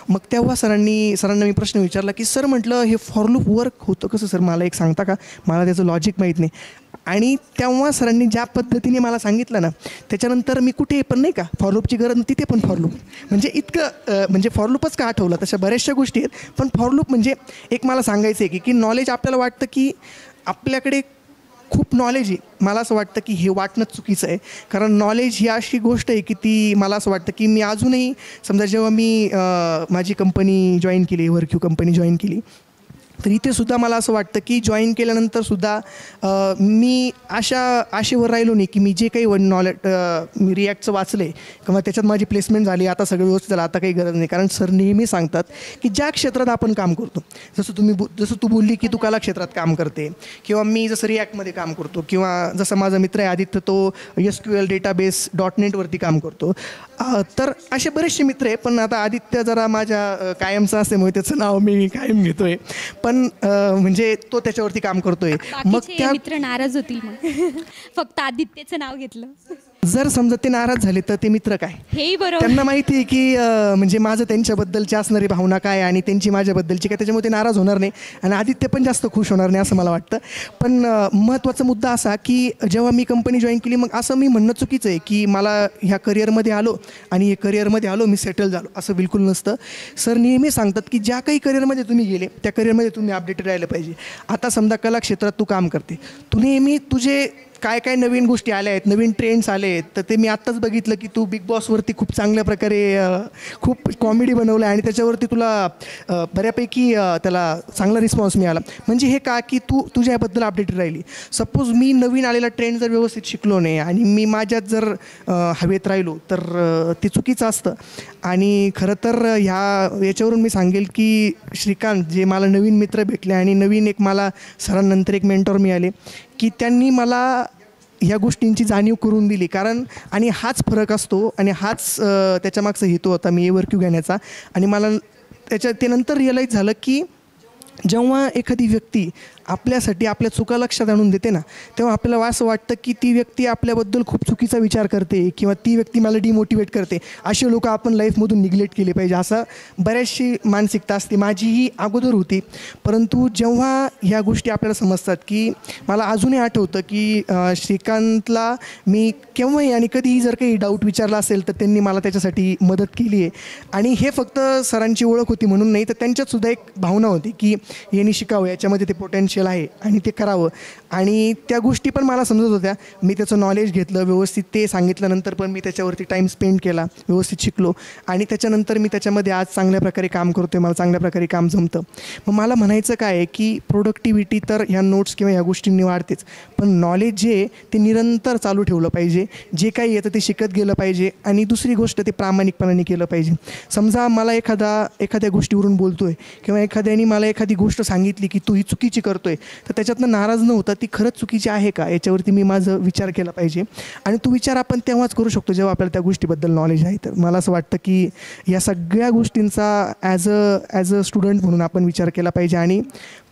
S2: मग तेव्हा सरांना मी प्रश्न विचारला की सर म्हटलं हे फॉरलूप वर्क होतं कसं सर, मला एक सांगता का, मला त्याचं लॉजिक माहीत नाही. आणि तेव्हा सरांनी ज्या पद्धतीने मला सांगितलं ना त्याच्यानंतर मी कुठे पण नाही का फॉरलूपची गरज, तिथे पण फॉरलूप, म्हणजे इतकं म्हणजे फॉरलूपच का आठवलं. तशा बऱ्याचशा गोष्टी आहेत पण फॉरलूप म्हणजे एक मला सांगायचं आहे की नॉलेज आपल्याला वाटतं की आपल्याकडे खूप नॉलेज आहे. मला असं वाटतं की हे वाटणं चुकीचं आहे. कारण नॉलेज ही अशी गोष्ट आहे की ती मला असं वाटतं की मी अजूनही समजा जेव्हा मी माझी कंपनी जॉईन केली, वर्क्यू कंपनी जॉईन केली तर इथे सुद्धा मला असं वाटतं की जॉईन केल्यानंतर सुद्धा मी आशेवर राहिलो नाही की मी जे काही नॉलेज मी रिॲक्टचं वाचले किंवा त्याच्यात माझी प्लेसमेंट झाली, आता सगळं व्यवस्थित झालं, आता काही गरज नाही. कारण सर नेहमी सांगतात की ज्या क्षेत्रात आपण काम करतो, जसं तू बोलली की तू कला क्षेत्रात काम करते, किंवा मी जसं रिॲक्टमध्ये काम करतो, किंवा जसं माझा मित्र आहे आदित्य, तो SQL डेटाबेस .NETवरती काम करतो. तर असे बरेचसे मित्र आहे, पण आता आदित्य जरा माझ्या कायमचा असल्यामुळे त्याचं नाव मी कायम घेतो आहे. पण म्हणजे तो त्याच्यावरती काम करतोय. मग त्या
S1: मित्र नाराज होतील मग फक्त आदित्यचं नाव घेतलं.
S2: जर समजा ते नाराज झाले तर ते मित्र काय?
S1: हेही बरोबर.
S2: त्यांना माहिती आहे की म्हणजे माझं त्यांच्याबद्दलची असणारी भावना काय आणि त्यांची माझ्याबद्दलची काय, त्याच्यामुळे ते नाराज होणार नाही आणि आदित्य पण जास्त खुश होणार नाही असं मला वाटतं. पण महत्त्वाचा मुद्दा असा की जेव्हा मी कंपनी जॉईन केली, मग असं मी म्हणणं चुकीचं आहे की मला ह्या करिअरमध्ये आलो आणि हे करिअरमध्ये आलो मी सेटल झालो, असं बिलकुल नसतं. सर नेहमी सांगतात की ज्या काही करिअरमध्ये तुम्ही गेले त्या करिअरमध्ये तुम्ही अपडेटेड राहिलं पाहिजे. आता समजा कला क्षेत्रात तू काम करते, तू नेहमी तुझे काय काय नवीन गोष्टी आल्या आहेत, नवीन ट्रेंड्स आले आहेत. तर ते मी आत्ताच बघितलं की तू बिग बॉसवरती खूप चांगल्या प्रकारे खूप कॉमेडी बनवलं आहे आणि त्याच्यावरती तुला बऱ्यापैकी त्याला चांगला रिस्पॉन्स मिळाला. म्हणजे हे का की तू तुझ्याबद्दल अपडेटेड राहिली. सपोज मी नवीन आलेला ट्रेंड जर व्यवस्थित शिकलो नाही आणि मी माझ्यात जर हवेत राहिलो तर ते चुकीचं असतं. आणि खरं तर याच्यावरून मी सांगेल की श्रीकांत जे मला नवीन मित्र भेटले आणि नवीन एक मला सरांनंतर एक मेंटॉर मिळाले की त्यांनी मला ह्या गोष्टींची जाणीव करून दिली. कारण आणि हाच फरक असतो आणि हाच त्याच्यामागचा हेतू होता मी AWorQ घेण्याचा. आणि मला ते नंतर रिअलाईज झालं की जेव्हा एखादी व्यक्ती आपल्यासाठी आपल्या चुका लक्षात आणून देते ना, तेव्हा आपल्याला असं वाटतं की ती व्यक्ती आपल्याबद्दल खूप चुकीचा विचार करते किंवा ती व्यक्ती मला डिमोटिवेट करते. असे लोक आपण लाईफमधून निग्लेक्ट केले पाहिजे, असं बऱ्याचशी मानसिकता असते. माझीही अगोदर होती. परंतु जेव्हा ह्या गोष्टी आपल्याला समजतात की मला अजूनही आठवतं की श्रीकांतला मी केव्हाही आणि कधीही जर काही डाऊट विचारला असेल तर त्यांनी मला त्याच्यासाठी मदत केली आहे. आणि हे फक्त सरांची ओळख होती म्हणून नाही, तर त्यांच्यातसुद्धा एक भावना होती की यांनी शिकावं, याच्यामध्ये ते पोटेन्शियल आहे आणि ते करावं. आणि त्या गोष्टी पण मला समजत होत्या. मी त्याचं नॉलेज घेतलं व्यवस्थित, ते सांगितल्यानंतर पण मी त्याच्यावरती टाईम स्पेंड केला, व्यवस्थित शिकलो आणि त्याच्यानंतर मी त्याच्यामध्ये आज चांगल्या प्रकारे काम करतो आहे, मला चांगल्या प्रकारे काम जमतं. मग मला म्हणायचं काय आहे की प्रोडक्टिव्हिटी तर ह्या नोट्स किंवा ह्या गोष्टींनी वाढतेच, पण नॉलेज जे आहे ते निरंतर चालू ठेवलं पाहिजे. जे काही येतं ते शिकत गेलं पाहिजे आणि दुसरी गोष्ट ते प्रामाणिकपणाने केलं पाहिजे. समजा मला एखाद्या गोष्टीवरून बोलतो आहे किंवा एखाद्याने मला एखादी गोष्ट सांगितली की तू ही चुकीची करतो आहे, तर त्याच्यातनं नाराज न होता ती खरंच चुकीची आहे का याच्यावरती मी माझं विचार केला पाहिजे. आणि तो विचार आपण तेव्हाच करू शकतो जेव्हा आपल्याला त्या गोष्टीबद्दल नॉलेज आहे. तर मला असं वाटतं की या सगळ्या गोष्टींचा ॲज अ स्टुडंट म्हणून आपण विचार केला पाहिजे आणि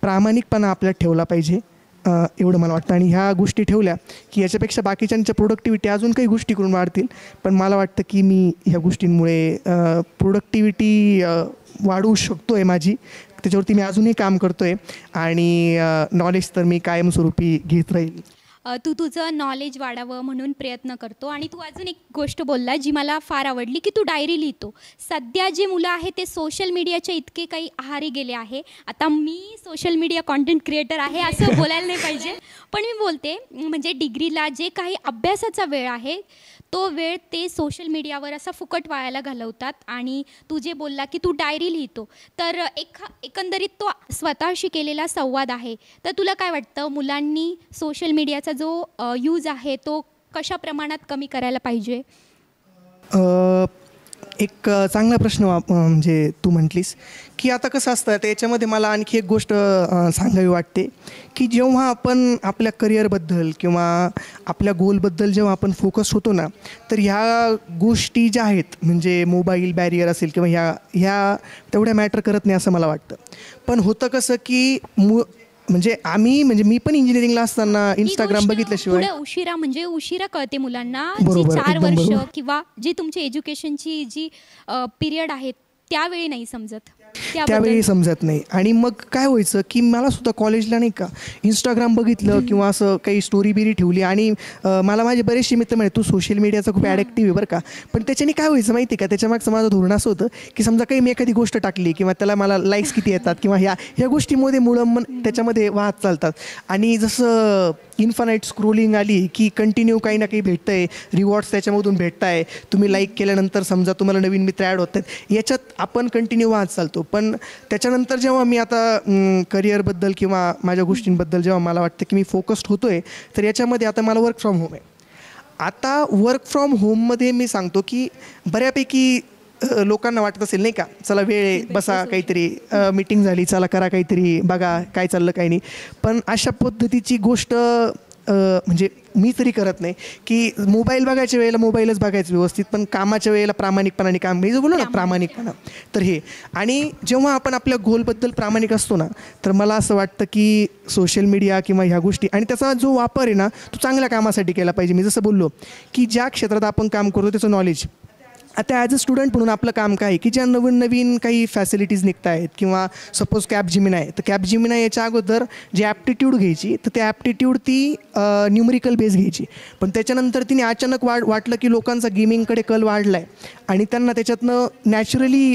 S2: प्रामाणिकपणा आपल्यात ठेवला पाहिजे, एवढं मला वाटतं. आणि ह्या गोष्टी ठेवल्या की याच्यापेक्षा बाकीच्यांच्या प्रोडक्टिव्हिटी अजून काही गोष्टी करून वाढतील. पण मला वाटतं की मी ह्या गोष्टींमुळे प्रोडक्टिव्हिटी वाढवू शकतो आहे माझी, त्याच्यावरती मी अजूनही काम करतो आहे आणि नॉलेज तर मी कायमस्वरूपी घेत राहील.
S1: तू तुझं नॉलेज वाढावं म्हणून प्रयत्न करतो. आणि तू अजून एक गोष्ट बोलला जी मला फार आवडली की तू डायरी लिहितो. सध्या जे मुलं आहे ते सोशल मीडियाच्या इतके काही आहारी गेले आहे. आता मी सोशल मीडिया कॉन्टेंट क्रिएटर आहे असं बोलायला नाही पाहिजे, पण मी बोलते म्हणजे डिग्रीला जे काही अभ्यासाचा वेळ आहे तो वेळ ते सोशल मीडियावर असा फुकट वायाला घालवतात. आणि तू जे बोलला की तू डायरी लिहितो, तर एकंदरीत तो स्वतःशी केलेला संवाद आहे. तर तुला काय वाटतं मुलांनी सोशल मीडियाचा जो यूज आहे तो कशा प्रमाणात कमी करायला पाहिजे?
S2: एक चांगला प्रश्न म्हणजे तू म्हटलीस की आता कसं असतं, तर याच्यामध्ये मला आणखी एक गोष्ट सांगावी वाटते की जेव्हा आपण आपल्या करिअरबद्दल किंवा आपल्या गोलबद्दल जेव्हा आपण फोकस होतो ना, तर ह्या गोष्टी ज्या आहेत म्हणजे मोबाईल बॅरियर असेल किंवा ह्या तेवढ्या मॅटर करत नाही असं मला वाटतं. पण होतं कसं की म्हणजे मी पण इंजिनिअरिंगला असताना इंस्टाग्राम बघितल्याशिवाय
S1: उशिरा कळते मुलांना.
S2: बरोबर,
S1: 4 वर्ष
S2: बरोबर.
S1: किंवा जी तुमची एज्युकेशनची जी पिरियड आहे त्यावेळी नाही समजत,
S2: त्यावेळी समजत नाही. आणि मग काय व्हायचं की मला सुद्धा कॉलेजला नाही का इंस्टाग्राम बघितलं किंवा असं काही स्टोरी बिरी ठेवली आणि मला माझे बरेचसे मित्र म्हणे तू सोशल मीडियाचा खूप ॲडिक्टिव्ह आहे बरं का. पण त्याच्याने काय व्हायचं माहिती आहे का, त्याच्यामागचं माझं धोरण असं होतं की समजा काही मी एखादी गोष्ट टाकली किंवा त्याला मला लाईक्स किती येतात किंवा ह्या गोष्टीमध्ये मुलं त्याच्यामध्ये वाहत चालतात. आणि जसं इन्फानाईट स्क्रोलिंग आली की कंटिन्यू काही ना काही भेटतं आहे, रिवॉर्ड्स त्याच्यामधून भेटत आहे, तुम्ही लाईक केल्यानंतर समजा तुम्हाला नवीन मित्र ॲड होत आहेत, याच्यात आपण कंटिन्यू वाहत चालतो. पण त्याच्यानंतर जेव्हा मी आता करिअरबद्दल किंवा माझ्या गोष्टींबद्दल जेव्हा मला वाटतं की मी फोकस्ड होतो आहे, तर याच्यामध्ये आता मला वर्क फ्रॉम होम आहे. आता वर्क फ्रॉम होममध्ये मी सांगतो की बऱ्यापैकी लोकांना वाटत असेल नाही का, चला वेळ आहे, बसा काहीतरी मीटिंग झाली, चला करा काहीतरी, बघा काय चाललं काही नाही. पण अशा पद्धतीची गोष्ट म्हणजे मी तरी करत नाही की मोबाईल बघायच्या वेळेला मोबाईलच बघायचं व्यवस्थित, पण कामाच्या वेळेला प्रामाणिकपणाने काम, मी जो बोललो ना प्रामाणिकपणा, तर हे. आणि जेव्हा आपण आपल्या गोलबद्दल प्रामाणिक असतो ना, तर मला असं वाटतं की सोशल मीडिया किंवा ह्या गोष्टी आणि त्याचा जो वापर आहे ना, तो चांगल्या कामासाठी केला पाहिजे. मी जसं बोललो की ज्या क्षेत्रात आपण काम करतो त्याचं नॉलेज, आता ॲज अ स्टुडंट म्हणून आपलं काम काय आहे की ज्या नवीन नवीन काही फॅसिलिटीज निघत आहेत, किंवा सपोज कॅपजेमिनाय आहे, तर कॅपजेमिनाय याच्या अगोदर जी ॲप्टिट्यूड घ्यायची, तर त्या ॲप्टिट्यूड ती न्यूमरिकल बेस घ्यायची. पण त्याच्यानंतर तिने अचानक वाटलं की लोकांचा गेमिंगकडे कल वाढला आहे आणि त्यांना त्याच्यातनं नॅचरली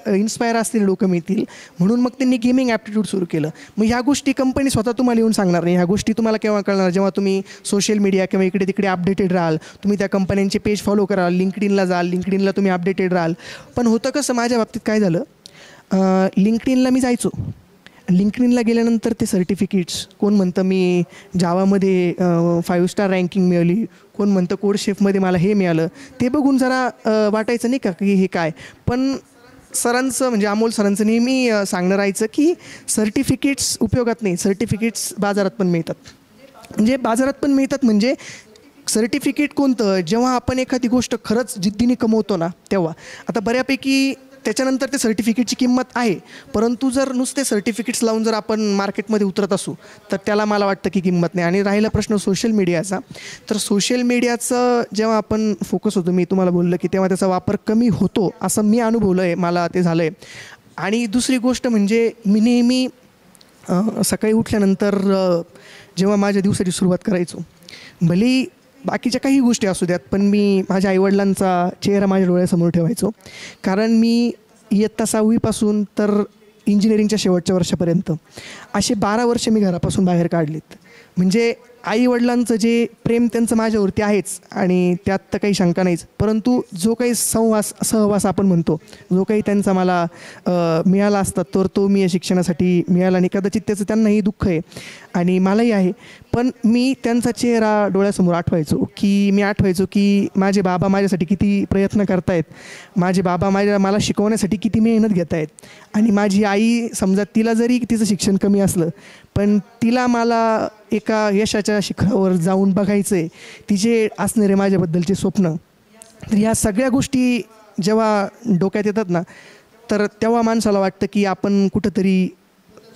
S2: इन्स्पायर असतील लोकं मिळतील, म्हणून मग त्यांनी गेमिंग ॲप्टिट्यूड सुरू केलं. मग ह्या गोष्टी कंपनी स्वतः तुम्हाला येऊन सांगणार नाही, ह्या गोष्टी तुम्हाला केव्हा कळणार, जेव्हा तुम्ही सोशल मीडिया किंवा इकडे तिकडे अपडेटेड राहाल, तुम्ही त्या कंपन्यांचे पेज फॉलो कराल, लिंक्डइनला जाल, लिंक्डइनला तुम्ही अपडेटेड राहाल. पण होतं कसं, माझ्या बाबतीत काय झालं, लिंक्डइनला मी जायचो, लिंक्डइनला गेल्यानंतर ते सर्टिफिकेट्स, कोण म्हणतं मी जावामध्ये 5 स्टार रँकिंग मिळाली, कोण म्हणतं कोड शेफमध्ये मला हे मिळालं, ते बघून जरा वाटायचं नाही का की हे काय. पण सरांचं म्हणजे अमोल सरांचं नेहमी सांगणं राहायचं की सर्टिफिकेट्स उपयोगात नाही, सर्टिफिकेट्स बाजारात पण मिळतात. म्हणजे बाजारात पण मिळतात म्हणजे सर्टिफिकेट कोणतं, जेव्हा आपण एखादी गोष्ट खरंच जिद्दीने कमवतो ना तेव्हा. आता बऱ्यापैकी त्याच्यानंतर ते सर्टिफिकेटची किंमत आहे, परंतु जर नुसते सर्टिफिकेट्स लावून जर आपण मार्केटमध्ये उतरत असू तर त्याला मला वाटतं की किंमत नाही. आणि राहिला प्रश्न सोशल मीडियाचा, तर सोशल मीडियाचं जेव्हा आपण फोकस होतो, मी तुम्हाला बोललं की तेव्हा त्याचा वापर कमी होतो असं मी अनुभवलं आहे, मला ते झालं आहे. आणि दुसरी गोष्ट म्हणजे मी नेहमी सकाळी उठल्यानंतर जेव्हा माझ्या दिवसाची सुरुवात करायचो, भलेही बाकीच्या काही गोष्टी असू द्यात, पण मी माझ्या आईवडिलांचा चेहरा माझ्या डोळ्यासमोर ठेवायचो. कारण मी इयत्ता 6वीपासून तर इंजिनिअरिंगच्या शेवटच्या वर्षापर्यंत असे 12 वर्ष मी घरापासून बाहेर काढलेत. म्हणजे आईवडिलांचं जे प्रेम त्यांचं माझ्यावरती आहेच आणि त्यात तर काही शंका नाहीच, परंतु जो काही सहवास आपण म्हणतो, जो काही त्यांचा मला मिळाला असता, तर तो मी या शिक्षणासाठी मिळाला आणि कदाचित त्याचं त्यांनाही दुःख आहे आणि मलाही आहे. पण मी त्यांचा चेहरा डोळ्यासमोर आठवायचो की माझे बाबा माझ्यासाठी किती प्रयत्न करतायत, माझे बाबा मला शिकवण्यासाठी किती मेहनत घेत आहेत. आणि माझी आई समजा तिला जरी तिचं शिक्षण कमी असलं, पण तिला मला एका यशाच्या शिखरावर जाऊन बघायचं आहे, तिचे असणारे माझ्याबद्दलचे स्वप्न. तर ह्या सगळ्या गोष्टी जेव्हा डोक्यात येतात ना, तर तेव्हा माणसाला वाटतं की आपण कुठंतरी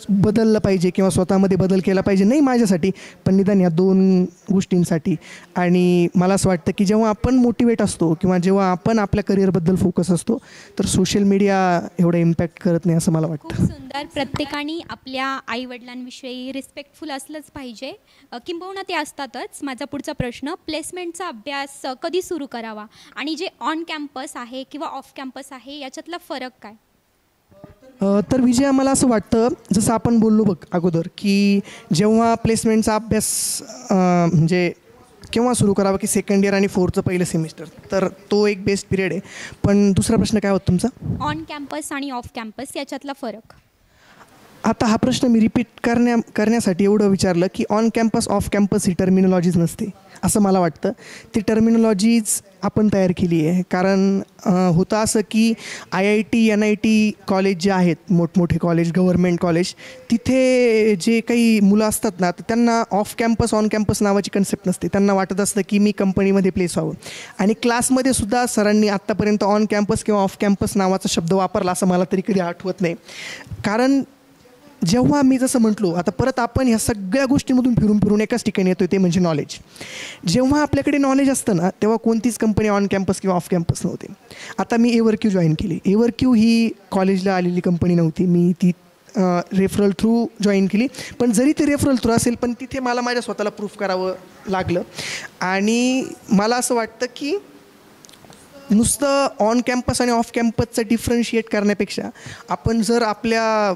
S2: बदललं पाहिजे किंवा स्वतःमध्ये बदल केला पाहिजे. नाही माझ्यासाठी, पण निदान या 2 गोष्टींसाठी. आणि मला असं वाटतं की जेव्हा आपण मोटिवेट असतो किंवा जेव्हा आपण आपल्या करिअरबद्दल फोकस असतो, तर सोशल मीडिया एवढा इम्पॅक्ट करत नाही असं मला वाटतं.
S1: खूप सुंदर. प्रत्येकाने आपल्या आईवडिलांविषयी रिस्पेक्टफुल असलंच पाहिजे, किंबहुना ते असतातच. माझा पुढचा प्रश्न, प्लेसमेंटचा अभ्यास कधी सुरू करावा आणि जे ऑन कॅम्पस आहे किंवा ऑफ कॅम्पस आहे याच्यातला फरक काय?
S2: तर विजया, मला असं वाटतं, जसं आपण बोललो बघ अगोदर, की जेव्हा प्लेसमेंटचा अभ्यास म्हणजे केव्हा सुरू करावा, की सेकंड इयर आणि 4th पहिलं सेमिस्टर, तर तो एक बेस्ट पिरियड आहे. पण दुसरा प्रश्न काय होता तुमचा?
S1: ऑन कॅम्पस आणि ऑफ कॅम्पस याच्यातला फरक.
S2: आता हा प्रश्न मी रिपीट करण्यासाठी एवढं विचारलं की ऑन कॅम्पस ऑफ कॅम्पस ही टर्मिनॉलॉजीज नसते असं मला वाटतं. ती टर्मिनॉलॉजीज आपण तयार केली आहे. कारण होतं असं की IIT NIT कॉलेज जे आहेत, मोठमोठे कॉलेज, गव्हर्मेंट कॉलेज, तिथे जे काही मुलं असतात ना, तर त्यांना ऑफ कॅम्पस ऑन कॅम्पस नावाची कन्सेप्ट नसते. त्यांना वाटत असतं की मी कंपनीमध्ये प्लेस व्हावं. आणि क्लासमध्ये सुद्धा सरांनी आत्तापर्यंत ऑन कॅम्पस किंवा ऑफ कॅम्पस नावाचा शब्द वापरला असं मला तरी कधी आठवत नाही. कारण जेव्हा मी जसं म्हटलो, आता परत आपण ह्या सगळ्या गोष्टींमधून फिरून एकाच ठिकाणी येतो, ते म्हणजे नॉलेज. जेव्हा आपल्याकडे नॉलेज असतं ना, तेव्हा कोणतीच कंपनी ऑन कॅम्पस किंवा ऑफ कॅम्पस नव्हते. आता मी एवर्क्यू जॉईन केली. एवर्क्यू ही कॉलेजला आलेली कंपनी नव्हती, मी ती रेफरल थ्रू जॉईन केली. पण जरी ते रेफरल थ्रू असेल, पण तिथे मला माझ्या स्वतःला प्रूफ करावं लागलं. आणि मला असं वाटतं की नुसतं ऑन कॅम्पस आणि ऑफ कॅम्पसचं डिफरन्शिएट करण्यापेक्षा आपण जर आपल्या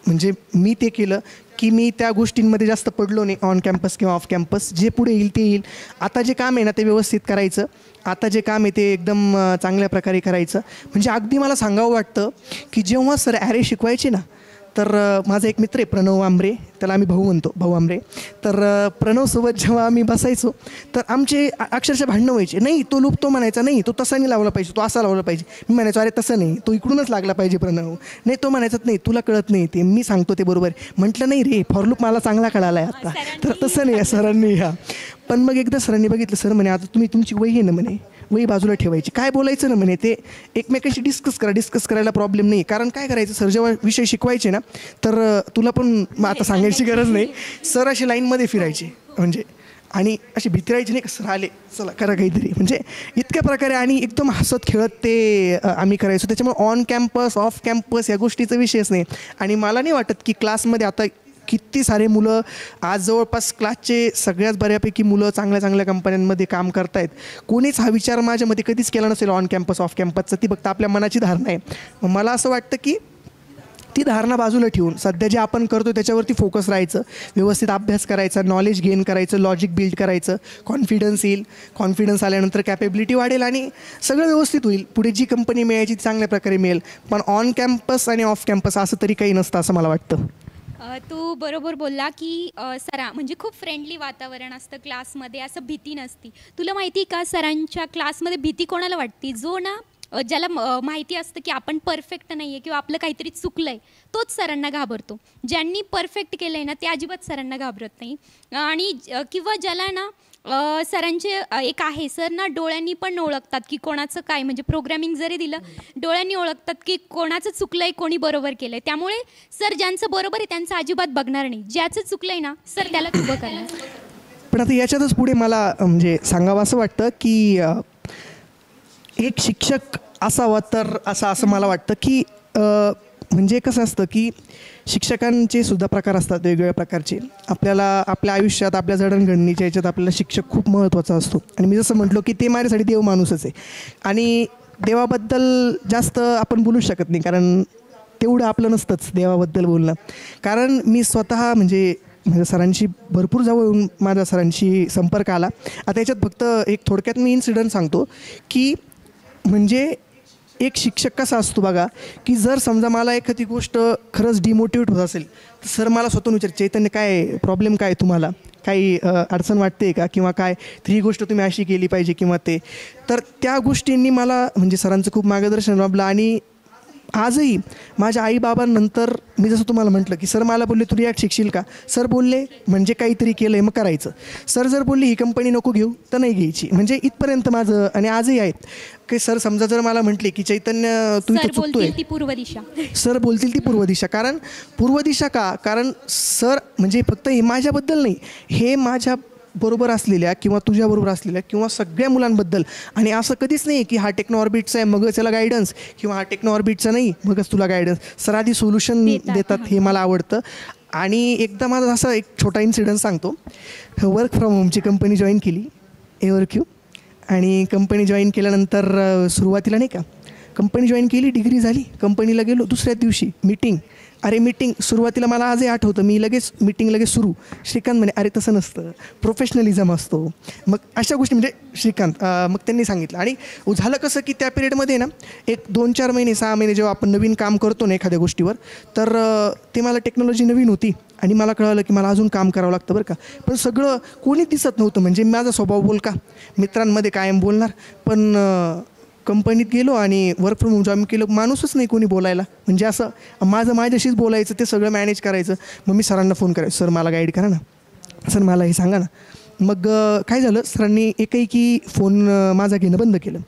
S2: म्हणजे मी ते केलं की मी त्या गोष्टींमध्ये जास्त पडलो नाही, ऑन कॅम्पस किंवा ऑफ कॅम्पस. जे पुढे येईल ते येईल. आता जे काम आहे ना ते व्यवस्थित करायचं. आता जे काम आहे ते एकदम चांगल्या प्रकारे करायचं. म्हणजे अगदी मला सांगावं वाटतं की जेव्हा सर ॲरे शिकवायचे ना, तर माझा एक मित्र आहे प्रणव आंबरे, त्याला आम्ही भाऊ म्हणतो, भाऊ आंबरे. तर प्रणवसोबत जेव्हा आम्ही बसायचो तर आमचे अक्षरशः भांडणं व्हायचे. नाही तो लूप तो म्हणायचा नाही, तो तसा नाही लावला पाहिजे, तो असा लावला पाहिजे. मी म्हणायचो अरे तसं नाही, तो इकडूनच लागला पाहिजे प्रणव. नाही तो म्हणायचा नाही तुला कळत नाही, ते मी सांगतो ते बरोबर. म्हटलं नाही रे, फॉर लूप मला चांगला कळाला आहे आता. तर तसं नाही सरांनी. पण मग एकदा सरांनी बघितलं, सर म्हणे आता तुम्ही तुमची वही आहे ना म्हणे, वही बाजूला ठेवायची, काय बोलायचं ना म्हणे ते एकमेकांशी डिस्कस करायला प्रॉब्लेम नाही. कारण काय करायचं सर जेव्हा विषय शिकवायचे ना तर तुला पण आता सांगायची गरज नाही, सर असे लाईनमध्ये फिरायचे म्हणजे आणि अशी भीती राहायची नाही का सर आले चला करा काहीतरी, म्हणजे इतक्या प्रकारे आणि एकदम हसत खेळत ते आम्ही करायचो. त्याच्यामुळे ऑन कॅम्पस ऑफ कॅम्पस या गोष्टीचा विषयच नाही. आणि मला नाही वाटत की क्लासमध्ये आता किती सारे मुलं आज जवळपास क्लासचे सगळ्याच बऱ्यापैकी मुलं चांगल्या चांगल्या कंपन्यांमध्ये काम करत आहेत. कोणीच हा विचार माझ्यामध्ये कधीच केला नसेल ऑन कॅम्पस ऑफ कॅम्पसचा. ती फक्त आपल्या मनाची धारणा आहे. मग मला असं वाटतं की ती धारणा बाजूला ठेवून सध्या जे आपण करतो त्याच्यावरती फोकस राहायचं, व्यवस्थित अभ्यास करायचा, नॉलेज गेन करायचं, लॉजिक बिल्ड करायचं, कॉन्फिडन्स येईल. कॉन्फिडन्स आल्यानंतर कॅपेबिलिटी वाढेल आणि सगळं व्यवस्थित होईल. पुढे जी कंपनी मिळायची ती चांगल्या प्रकारे मिळेल. पण ऑन कॅम्पस आणि ऑफ कॅम्पस असं तरी काही नसतं असं मला वाटतं.
S1: तू बरोबर बोलला की सरा म्हणजे खूप फ्रेंडली वातावरण असतं क्लासमध्ये, असं भीती नसती. तुला माहिती का सरांच्या क्लासमध्ये भीती कोणाला वाटते? जो ना ज्याला माहिती असतं की आपण परफेक्ट नाही आहे किंवा आपलं काहीतरी चुकलं आहे तोच सरांना घाबरतो. ज्यांनी परफेक्ट केलं आहे ना ते अजिबात सरांना घाबरत नाही. आणि किंवा ज्याला ना सरांचे एक आहे, सर ना डोळ्यांनी पण ओळखतात की कोणाचं काय, म्हणजे प्रोग्रॅमिंग जरी दिलं डोळ्यांनी ओळखतात की कोणाचं चुकलं आहे कोणी बरोबर केलं आहे. त्यामुळे सर ज्यांचं बरोबर आहे त्यांचं अजिबात बघणार नाही, ज्याचं चुकलं आहे ना सर त्याला उभं करणार.
S2: पण आता याच्यातच पुढे मला म्हणजे सांगावं असं वाटतं की एक शिक्षक असावा तर असं मला वाटतं की म्हणजे कसं असतं की शिक्षकांचे सुद्धा प्रकार असतात वेगवेगळ्या प्रकारचे. आपल्याला आपल्या आयुष्यात आपल्या जडणघडणीच्या याच्यात आपल्याला शिक्षक खूप महत्त्वाचा असतो. आणि मी जसं म्हटलो की ते माझ्यासाठी देव माणूसच आहे. आणि देवाबद्दल जास्त आपण बोलू शकत नाही कारण तेवढं आपलं नसतंच देवाबद्दल बोलणं. कारण मी स्वतः म्हणजे माझ्या सरांशी भरपूर जवळून माझ्या सरांशी संपर्क आला. आता याच्यात फक्त एक थोडक्यात मी इन्सिडंट सांगतो की म्हणजे एक शिक्षक कसा असतो बघा की जर समजा मला एखादी गोष्ट खरंच डिमोटिवेट होत असेल तर सर मला स्वतःहून विचार चैतन्य काय प्रॉब्लेम काय तुम्हाला, काही अडचण वाटते का किंवा काय, तर ही गोष्ट तुम्ही अशी केली पाहिजे किंवा ते. तर त्या गोष्टींनी मला म्हणजे सरांचं खूप मार्गदर्शन लाभलं. आणि आजही माझ्या आईबाबांनंतर मी जसं तुम्हाला म्हटलं की सर मला बोलले तू रिॲक्ट शिकशील का, सर बोलले म्हणजे काहीतरी केलं आहे मग करायचं. सर जर बोलली ही कंपनी नको घेऊ तर नाही घ्यायची. म्हणजे इथपर्यंत माझं आणि आजही आहेत की सर समजा जर मला म्हटले की चैतन्य तू इथं चुकतोय,
S1: ती पूर्व दिशा,
S2: सर बोलतील ती पूर्व दिशा. कारण पूर्व दिशा का, कारण सर म्हणजे फक्त हे माझ्याबद्दल नाही, हे माझ्या बरोबर असलेल्या किंवा तुझ्याबरोबर असलेल्या किंवा सगळ्या मुलांबद्दल. आणि असं कधीच नाही की हा टेक्नो ऑर्बिटचा आहे मगच याला गायडन्स किंवा हा टेक्नो ऑर्बिटचा नाही मगच तुला गायडन्स. सर आधी सोल्युशन देतात, हे मला आवडतं. आणि एकदा माझा असा एक छोटा इन्सिडन्स सांगतो. वर्क फ्रॉम होमची कंपनी जॉईन केली एव्हरक्यू. आणि कंपनी जॉईन केल्यानंतर सुरुवातीला नाही का कंपनी जॉईन केली, डिग्री झाली, कंपनीला गेलो, दुसऱ्या दिवशी मीटिंग. अरे मीटिंग सुरुवातीला मला आजही आठवतं, मी लगेच मीटिंग लगेच सुरू. श्रीकांत म्हणे अरे तसं नसतं, प्रोफेशनलिझम असतो. मग अशा गोष्टी म्हणजे श्रीकांत मग त्यांनी सांगितलं. आणि झालं कसं की त्या पिरियडमध्ये ना एक 2-4 महिने 6 महिने जेव्हा आपण नवीन काम करतो ना एखाद्या गोष्टीवर, तर ते मला टेक्नॉलॉजी नवीन होती आणि मला कळलं की मला अजून काम करावं लागतं बरं का. पण सगळं कोणी दिसत नव्हतं. म्हणजे माझा स्वभाव बोलका, मित्रांमध्ये कायम बोलणार, पण कंपनीत गेलो आणि वर्क फ्रॉम होम जॉईन केलं, माणूसच नाही कोणी बोलायला. म्हणजे असं माझ्याशीच बोलायचं, ते सगळं मॅनेज करायचं. मग मी सरांना फोन करायचो, सर मला गाईड करा ना, सर मला हे सांगा ना. मग काय झालं, सरांनी एकाएकी फोन माझा घेणं बंद केलं.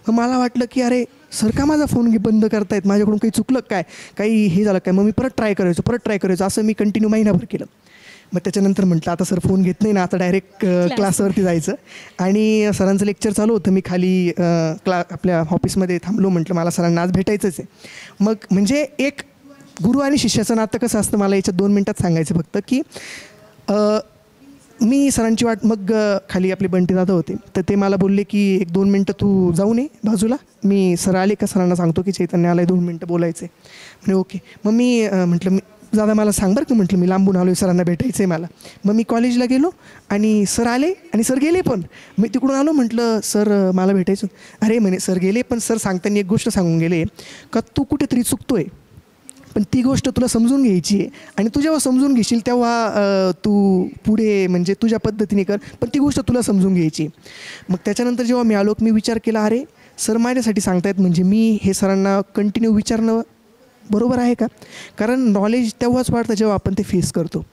S2: मग मला वाटलं की अरे सर का माझा फोन बंद करतायत, माझ्याकडून काही चुकलं काय, काही हे झालं काय. मग मी परत ट्राय करायचो. असं मी कंटिन्यू महिनाभर केलं. मग त्याच्यानंतर म्हटलं आता सर फोन घेत नाही ना, आता डायरेक्ट क्लासवरती जायचं. आणि सरांचं लेक्चर चालू होतं, मी खाली आपल्या ऑफिसमध्ये थांबलो. म्हटलं मला सरांना आज भेटायचंच आहे. मग म्हणजे एक गुरु आणि शिष्याचं नातं कसं असतं मला याच्यात 2 मिनटात सांगायचं फक्त की मी सरांची वाट, मग खाली आपले बंटी दादा होते, तर ते मला बोलले की 1-2 मिनटं तू जाऊन ये बाजूला, मी सर आले का सरांना सांगतो की चैतन्य आला आहे, 2 मिनटं बोलायचं आहे. म्हणजे ओके. मग मी म्हटलं मी दादा मला सांग बरं का, म्हटलं मी लांबून आलो आहे, सरांना भेटायचं आहे मला. मग मी कॉलेजला गेलो आणि सर आले आणि सर गेले पण. मी तिकडून आलो, म्हटलं सर मला भेटायचं. अरे म्हणे सर गेले, पण सर सांगताना एक गोष्ट सांगून गेले का तू कुठेतरी चुकतोय, पण ती गोष्ट तुला समजून घ्यायची आहे आणि तू जेव्हा समजून घेशील तेव्हा तू पुढे म्हणजे तुझ्या पद्धतीने कर, पण ती गोष्ट तुला समजून घ्यायची. मग त्याच्यानंतर जेव्हा मी आलो मी विचार केला, अरे सर माझ्यासाठी सांगतायत म्हणजे मी हे सरांना कंटिन्यू विचारणं बरोबर आहे का? कारण नॉलेज तेव्हाच वाढतं जेव्हा आपण ते फेस करतो.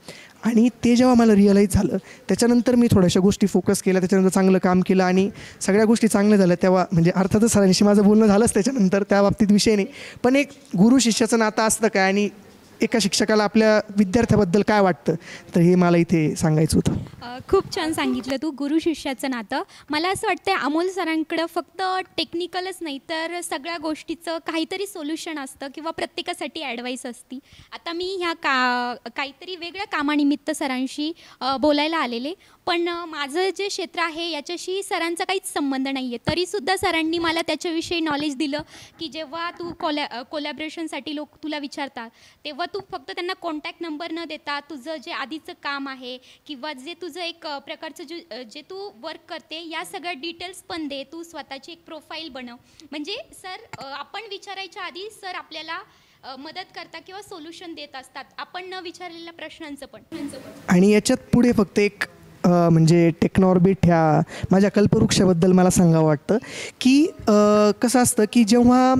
S2: आणि ते जेव्हा मला रिअलाईज झालं त्याच्यानंतर मी थोड्याशा गोष्टी फोकस केल्या, त्याच्यानंतर चांगलं काम केलं आणि सगळ्या गोष्टी चांगल्या झाल्या. तेव्हा म्हणजे अर्थातच सरांशी माझं बोलणं झालंच त्याच्यानंतर, त्या बाबतीत विषय नाही. पण एक गुरु शिष्याचं नातं असतं काय आणि एका शिक्षकाला आपल्या विद्यार्थ्याबद्दल काय वाटतं, तर हे मला इथे सांगायचं होतं.
S1: खूप छान सांगितलं तू, गुरु शिष्याचं नातं. मला असं वाटतं अमोल सरांकडं फक्त टेक्निकलच नाही तर सगळ्या गोष्टीचं काहीतरी सोल्युशन असतं किंवा प्रत्येकासाठी ॲडवाईस असती. आता मी ह्या काहीतरी वेगळ्या कामानिमित्त सरांशी बोलायला आलेले, पण माझं जे क्षेत्र आहे याच्याशी सरांचा काहीच संबंध नाही आहे. तरीसुद्धा सरांनी मला त्याच्याविषयी नॉलेज दिलं की जेव्हा तू कोलॅबरेशनसाठी लोक तुला विचारतात तेव्हा तू फक्त त्यांना कॉन्टॅक्ट नंबर न देता तुझं जे आधीचं काम आहे किंवा जे तुझं एक प्रकारचं जे तू वर्क करते या सगळ्या डिटेल्स पण दे. तू स्वतःची एक प्रोफाईल बनव. म्हणजे सर आपण विचारायच्या आधी सर आपल्याला मदत करता किंवा सोल्युशन देत असतात, आपण न विचारलेल्या प्रश्नांचं पण.
S2: आणि याच्यात पुढे फक्त एक म्हणजे टेक्नॉर्बिट ह्या माझ्या कल्पवृक्षाबद्दल मला सांगावं वाटतं की कसं असतं की जेव्हा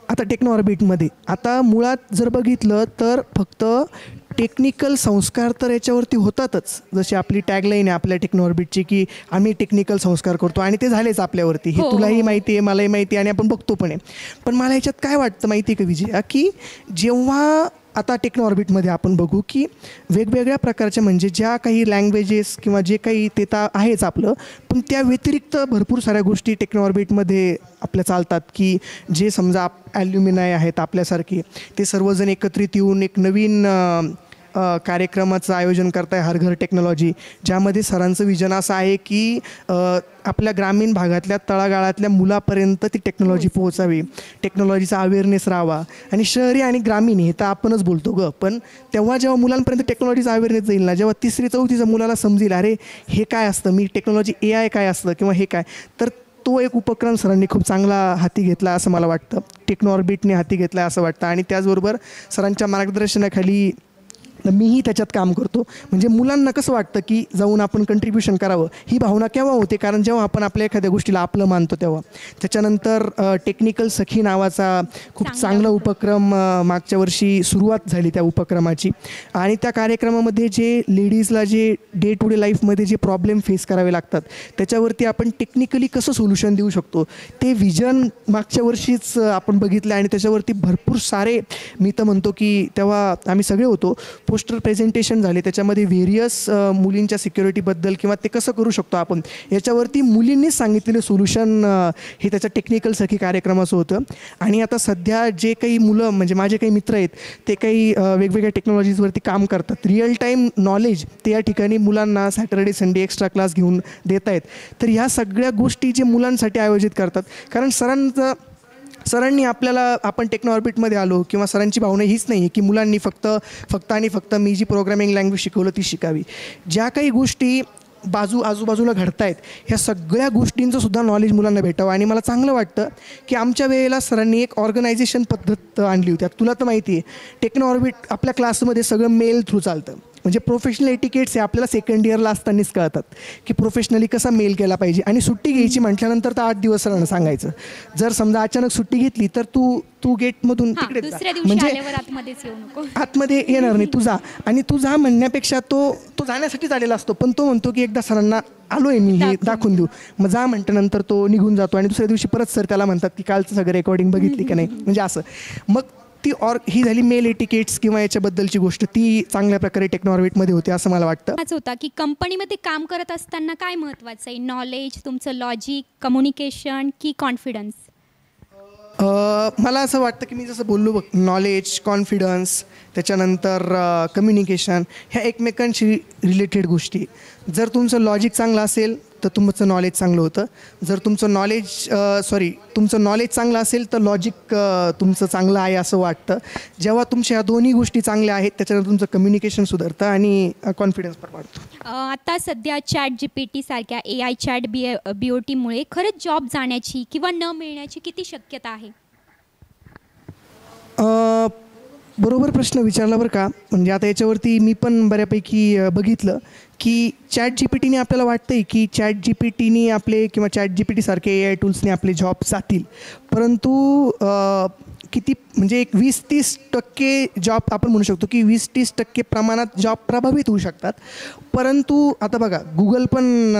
S2: आता टेक्नॉर्बिटमध्ये आता मुळात जर बघितलं तर फक्त टेक्निकल संस्कार तर याच्यावरती होतातच. जशी आपली टॅगलाईन आहे आपल्या टेक्नॉर्बिटची की आम्ही टेक्निकल संस्कार करतो आणि ते झालेच आपल्यावरती. हे तुलाही माहिती आहे, मलाही माहिती आहे आणि आपण बघतो पण आहे. पण मला ह्याच्यात काय वाटतं माहिती आहे का विजया, की जेव्हा आता टेक्नॉर्बिटमध्ये आपण बघू की वेगवेगळ्या प्रकारच्या म्हणजे ज्या काही लँग्वेजेस किंवा जे काही ते तर आहेच आपलं, पण त्या व्यतिरिक्त भरपूर साऱ्या गोष्टी टेक्नॉर्बिटमध्ये आपल्या चालतात की जे समजा ॲल्युमिनाय आहेत आपल्यासारखे, ते सर्वजण एकत्रित येऊन एक नवीन कार्यक्रमाचं आयोजन करताय हर घर टेक्नॉलॉजी, ज्यामध्ये सरांचं विजन असं आहे की आपल्या ग्रामीण भागातल्या तळागाळातल्या मुलापर्यंत ती टेक्नॉलॉजी पोहोचावी, टेक्नॉलॉजीचा अवेअरनेस राहावा. आणि शहरी आणि ग्रामीण हे तर आपणच बोलतो गं, पण तेव्हा जेव्हा मुलांपर्यंत टेक्नॉलॉजीचा अवेअरनेस जाईल ना, जेव्हा 3री-4थीच्या मुलाला समजेल अरे हे काय असतं, मी टेक्नॉलॉजी AI काय असतं किंवा हे काय, तर तो एक उपक्रम सरांनी खूप चांगला हाती घेतला असं मला वाटतं, टेक्नॉर्बिटने हाती घेतला असं वाटतं. आणि त्याचबरोबर सरांच्या मार्गदर्शनाखाली मीही त्याच्यात काम करतो. म्हणजे मुलांना कसं वाटतं की जाऊन आपण कंट्रीब्युशन करावं, ही भावना केव्हा होते, कारण जेव्हा आपण आपल्या एखाद्या गोष्टीला आपलं मानतो तेव्हा. त्याच्यानंतर टेक्निकल सखी नावाचा खूप चांगला उपक्रम मागच्या वर्षी सुरुवात झाली त्या उपक्रमाची. आणि त्या कार्यक्रमामध्ये जे लेडीजला जे डे टू डे लाईफमध्ये जे प्रॉब्लेम फेस करावे लागतात त्याच्यावरती आपण टेक्निकली कसं सोल्युशन देऊ शकतो ते विजन मागच्या वर्षीच आपण बघितलं. आणि त्याच्यावरती भरपूर सारे, मी तर म्हणतो की तेव्हा आम्ही सगळे होतो, पोस्टर प्रेझेंटेशन झाले, त्याच्यामध्ये व्हेरियस मुलींच्या सिक्युरिटीबद्दल किंवा ते कसं करू शकतो आपण याच्यावरती मुलींनीच सांगितलेलं सोल्युशन हे त्याच्या टेक्निकल सखी कार्यक्रमाचं होतं. आणि आता सध्या जे काही मुलं म्हणजे माझे काही मित्र आहेत ते काही वेगवेगळ्या टेक्नॉलॉजीजवरती काम करतात, रिअल टाईम नॉलेज ते या ठिकाणी मुलांना सॅटर्डे संडे एक्स्ट्रा क्लास घेऊन देत आहेत. तर ह्या सगळ्या गोष्टी जे मुलांसाठी आयोजित करतात, कारण सरांनी आपल्याला, आपण टेक्नॉर्बिटमध्ये आलो किंवा सरांची भावना हीच नाही आहे की मुलांनी फक्त मी जी प्रोग्रामिंग लँग्वेज शिकवलं ती शिकावी. ज्या काही गोष्टी आजूबाजूला घडत आहेत ह्या सगळ्या गोष्टींचं सुद्धा नॉलेज मुलांना भेटावं. आणि मला चांगलं वाटतं की आमच्या वेळेला सरांनी एक ऑर्गनायझेशन पद्धत आणली होती. तुला तर माहिती आहे टेक्नॉर्बिट आपल्या क्लासमध्ये सगळं मेल थ्रू चालतं. म्हणजे प्रोफेशनल एटिकेट्स हे आपल्याला सेकंड इयरला असतानाच कळतात की प्रोफेशनली कसा मेल केला पाहिजे. आणि सुट्टी घ्यायची म्हटल्यानंतर तर 8 दिवस सरांना सांगायचं, जर समजा अचानक सुट्टी घेतली तर तू गेटमधून तिकडे
S1: म्हणजे
S2: आतमध्ये येणार नाही, तू जा. आणि तू जा म्हणण्यापेक्षा तो जाण्यासाठीच आलेला असतो, पण तो म्हणतो की एकदा सरांना आलोय मी, हे दाखवून देऊ. मग जा म्हटल्यानंतर तो निघून जातो आणि दुसऱ्या दिवशी परत सर त्याला म्हणतात की कालचं सगळं रेकॉर्डिंग बघितली का नाही, म्हणजे असं. मग ही झाली मेल एटिकेट्स किंवा याच्याबद्दलची गोष्ट, ती चांगल्या प्रकारे टेक्नॉर्बिटमध्ये होते असं मला वाटतं.
S1: होता की कंपनीमध्ये काम करत असताना काय महत्त्वाचं आहे, नॉलेज, तुमचं लॉजिक, कम्युनिकेशन की कॉन्फिडन्स?
S2: मला असं वाटतं की मी जसं बोललो बघ, नॉलेज, कॉन्फिडन्स, त्याच्यानंतर कम्युनिकेशन ह्या एकमेकांशी रिलेटेड गोष्टी. जर तुमचं लॉजिक चांगलं असेल तर तुमचं नॉलेज चांगलं होतं. जर तुमचं तुमचं नॉलेज चांगलं असेल तर लॉजिक तुमचं चांगलं आहे असं वाटतं. जेव्हा तुमच्या ह्या दोन्ही गोष्टी चांगल्या आहेत त्याच्यानंतर तुमचं कम्युनिकेशन सुधारतं आणि कॉन्फिडन्स पण वाढतो.
S1: आता सध्या ChatGPT सारख्या AI चॅट BOTमुळे खरंच जॉब जाण्याची किंवा न मिळण्याची किती शक्यता आहे?
S2: बरोबर प्रश्न विचारला बरं का. म्हणजे आता याच्यावरती मी पण बऱ्यापैकी बघितलं की ChatGPTने आपल्याला वाटतं आहे की ChatGPTने आपले किंवा ChatGPT सारखे AI टूल्सने आपले जॉब जातील, परंतु किती म्हणजे एक 20-30% जॉब आपण म्हणू शकतो की 20-30% प्रमाणात जॉब प्रभावित होऊ शकतात. परंतु आता बघा गुगल पण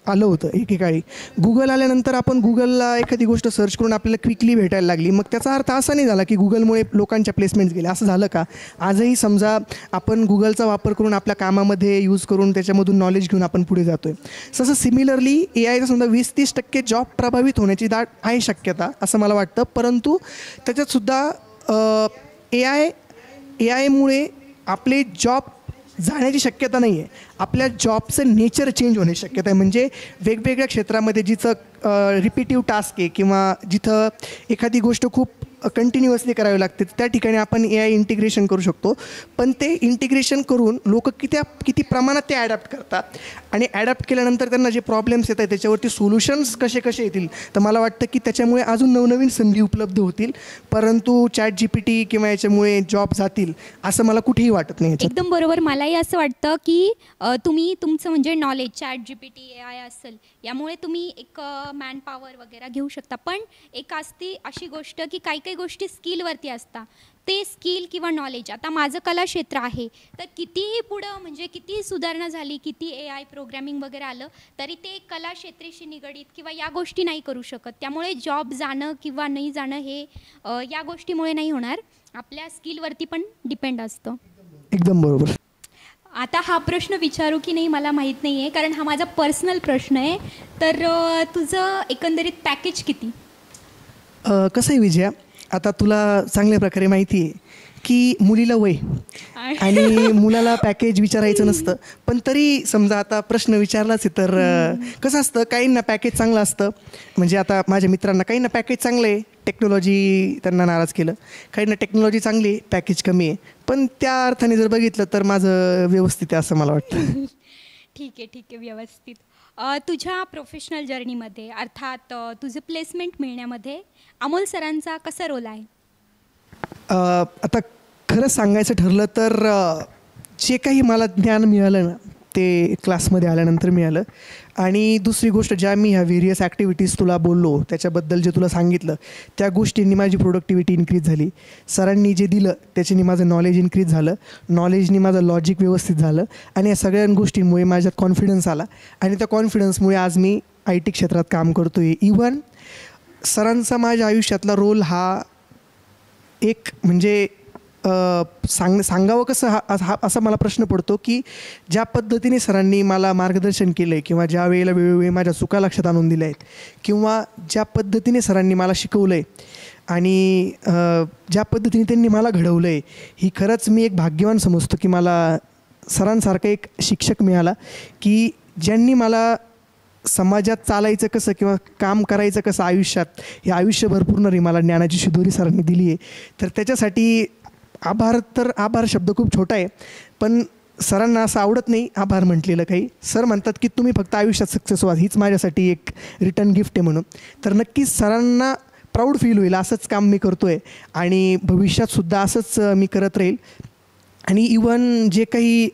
S2: आलं होतं एकेकाळी. गुगल आल्यानंतर आपण गुगलला एखादी गोष्ट सर्च करून आपल्याला क्विकली भेटायला लागली. मग त्याचा अर्थ असा नाही झाला की गुगलमुळे लोकांच्या प्लेसमेंट्स गेले, असं झालं का? आजही समजा आपण गुगलचा वापर करून आपल्या कामामध्ये यूज करून त्याच्यामधून नॉलेज घेऊन आपण पुढे जातो आहे. तसं सिमिलरली AIचा समजा 20-30% जॉब प्रभावित होण्याची दाट आहे शक्यता असं मला वाटतं. परंतु त्याच्यातसुद्धा AIमुळे आपले जॉब जाण्याची शक्यता नाही आहे. आपल्या जॉबचं नेचर चेंज होण्याची शक्यता आहे. म्हणजे वेगवेगळ्या क्षेत्रामध्ये जिथं रिपिटिव्ह टास्क आहे किंवा जिथं एखादी गोष्ट खूप कंटिन्युअसली करावी लागते त्या ठिकाणी आपण AI इंटिग्रेशन करू शकतो. पण ते इंटिग्रेशन करून लोक किती प्रमाणात ते ॲडॅप्ट करतात आणि ॲडॅप्ट केल्यानंतर त्यांना जे प्रॉब्लेम्स येत आहेत त्याच्यावरती सोल्युशन्स कसे येतील, तर मला वाटतं की त्याच्यामुळे अजून नवनवीन संधी उपलब्ध होतील. परंतु ChatGPT किंवा याच्यामुळे जॉब जातील असं मला कुठेही वाटत नाही.
S1: एकदम बरोबर. मलाही असं वाटतं की तुम्ही तुमचं म्हणजे नॉलेज ChatGPT AI असेल यामुळे तुम्ही एक मॅन पॉवर वगैरे घेऊ शकता. पण एक असते अशी गोष्ट की काही गोष्टी स्किलवरती असतात. ते स्किल किंवा नॉलेज, आता माझं कला क्षेत्र आहे तर कितीही पुढं म्हणजे कितीही सुधारणा झाली, किती AI प्रोग्रॅमिंग वगैरे आलं तरी ते कला क्षेत्राशी निगडीत किंवा या गोष्टी नाही करू शकत. त्यामुळे जॉब जाणं किंवा नाही जाणं हे या गोष्टीमुळे नाही होणार, आपल्या स्किलवरती पण डिपेंड असतं.
S2: एकदम बरोबर.
S1: आता हा प्रश्न विचारू की नाही मला माहीत नाही आहे, कारण हा माझा पर्सनल प्रश्न आहे. तर तुझं एकंदरीत पॅकेज किती?
S2: कसं आहे विजया, आता तुला चांगल्या प्रकारे माहिती आहे की मुलीला वय आणि मुलाला पॅकेज विचारायचं नसतं. पण तरी समजा आता प्रश्न विचारलाच आहे तर कसं असतं, काहींना पॅकेज चांगलं असतं. म्हणजे आता माझ्या मित्रांना काहींना पॅकेज चांगलं आहे, टेक्नॉलॉजी त्यांना नाराज केलं. काहींना टेक्नॉलॉजी चांगली आहे, पॅकेज कमी आहे. पण त्या अर्थाने जर बघितलं तर माझं व्यवस्थित आहे असं मला वाटतं.
S1: ठीक आहे व्यवस्थित. तुझ्या प्रोफेशनल जर्नीमध्ये अर्थात तुझं प्लेसमेंट मिळण्यामध्ये अमोल सरांचा कसा रोल आहे?
S2: आता खरं सांगायचं ठरलं तर जे काही मला ज्ञान मिळालं ना ते क्लासमध्ये आल्यानंतर मिळालं. आणि दुसरी गोष्ट, ज्या मी ह्या व्हेरियस ॲक्टिव्हिटीज तुला बोललो त्याच्याबद्दल जे तुला सांगितलं त्या गोष्टींनी माझी प्रोडक्टिव्हिटी इन्क्रीज झाली. सरांनी जे दिलं त्याच्यानी माझं नॉलेज इन्क्रीज झालं, नॉलेजनी माझं लॉजिक व्यवस्थित झालं आणि या सगळ्या गोष्टींमुळे माझ्यात कॉन्फिडन्स आला आणि त्या कॉन्फिडन्समुळे आज मी IT क्षेत्रात काम करतो आहे. इव्हन सरांचा माझ्या आयुष्यातला रोल हा एक म्हणजे सांगावं कसं हा असा मला प्रश्न पडतो की ज्या पद्धतीने सरांनी मला मार्गदर्शन केलं आहे किंवा ज्या वेळेला वेळोवेळी माझ्या चुका लक्षात आणून दिल्या आहेत किंवा ज्या पद्धतीने सरांनी मला शिकवलं आहे आणि ज्या पद्धतीने त्यांनी मला घडवलं आहे, ही खरंच मी एक भाग्यवान समजतो की मला सरांसारखा एक शिक्षक मिळाला की ज्यांनी मला समाजात चालायचं कसं किंवा काम करायचं कसं आयुष्यात, हे आयुष्य भरपूर मला ज्ञानाची शिदोरी सरांनी दिली आहे. तर त्याच्यासाठी आभार शब्द खूप छोटा आहे, पण सरांना असं आवडत नाही आभार म्हटलेलं काही. सर म्हणतात की तुम्ही फक्त आयुष्यात सक्सेस व्हा, हीच माझ्यासाठी एक रिटर्न गिफ्ट आहे म्हणून. तर नक्कीच सरांना प्राऊड फील होईल असंच काम मी करतो आहे आणि भविष्यातसुद्धा असंच मी करत राहील. आणि इवन जे काही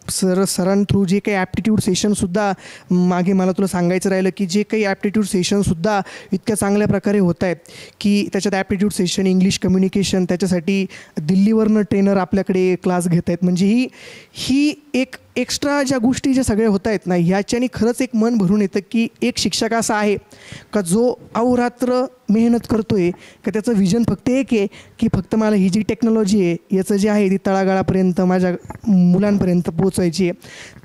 S2: सरां थ्रू जे काही ॲप्टिट्यूड सेशनसुद्धा मागे मला तुला सांगायचं राहिलं की जे काही ॲप्टिट्यूड सेशनसुद्धा इतक्या चांगल्या प्रकारे होत आहेत की त्याच्यात ॲप्टिट्यूड सेशन, इंग्लिश कम्युनिकेशन, त्याच्यासाठी दिल्लीवरनं ट्रेनर आपल्याकडे क्लास घेत आहेत. म्हणजे ही एक एक्स्ट्रा ज्या गोष्टी ज्या सगळ्या होत आहेत ना, ह्याच्याने खरंच एक मन भरून येतं की एक शिक्षक असा आहे का जो अहोरात्र मेहनत करतो आहे, का त्याचं विजन फक्त एक आहे की फक्त मला ही जी टेक्नॉलॉजी आहे याचं जे आहे ती तळागाळापर्यंत माझ्या मुलांपर्यंत पोचवायची आहे.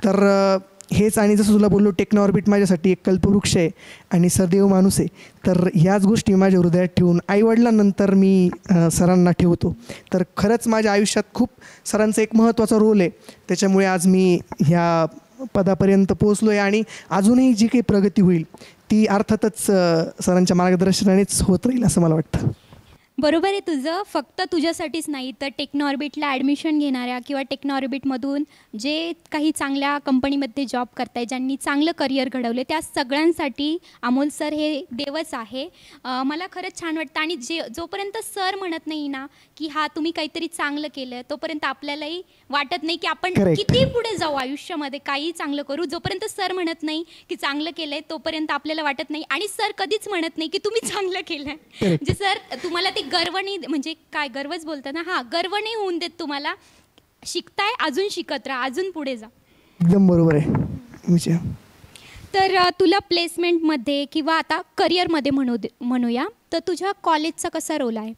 S2: तर हेच, आणि जसं तुला बोललो टेक्नॉऑर्बिट माझ्यासाठी एक कल्पवृक्ष आहे आणि सदैव माणूस आहे. तर ह्याच गोष्टी माझ्या हृदयात ठेवून आईवडिलांनंतर मी सरांना ठेवतो. तर खरंच माझ्या आयुष्यात खूप सरांचा एक महत्त्वाचा रोल आहे. त्याच्यामुळे आज मी ह्या पदापर्यंत पोहोचलो आहे आणि अजूनही जी काही प्रगती होईल ती अर्थातच सरांच्या मार्गदर्शनानेच होत राहील असं मला वाटतं.
S1: बरोबर आहे तुझं. फक्त तुझ्यासाठीच नाही तर टेक्नॉर्बिटला ॲडमिशन घेणाऱ्या किंवा टेक्नॉर्बिटमधून जे काही चांगल्या कंपनीमध्ये जॉब करताय, ज्यांनी चांगलं करिअर घडवले, त्या सगळ्यांसाठी अमोल सर हे देवच आहे. मला खरंच छान वाटतं आणि जोपर्यंत सर म्हणत नाही ना की हा तुम्ही काहीतरी चांगलं केलं, तोपर्यंत आपल्यालाही वाटत नाही की आपण किती पुढे जाऊ आयुष्यामध्ये, काही चांगलं करू. जोपर्यंत सर म्हणत नाही की चांगलं केलं आहे तोपर्यंत आपल्याला वाटत नाही. आणि सर कधीच म्हणत नाही की तुम्ही चांगलं केलं आहे. म्हणजे सर तुम्हाला ते गर्व नाही, म्हणजे काय गर्वच बोलतात ना, हां गर्व नाही होऊन देत तुम्हाला. शिकताय, अजून शिकत राहा, अजून पुढे जा.
S2: एकदम बरोबर आहे.
S1: तर तुला प्लेसमेंटमध्ये किंवा आता करिअरमध्ये म्हणूया तर तुझ्या कॉलेजचा कसा रोल आहे?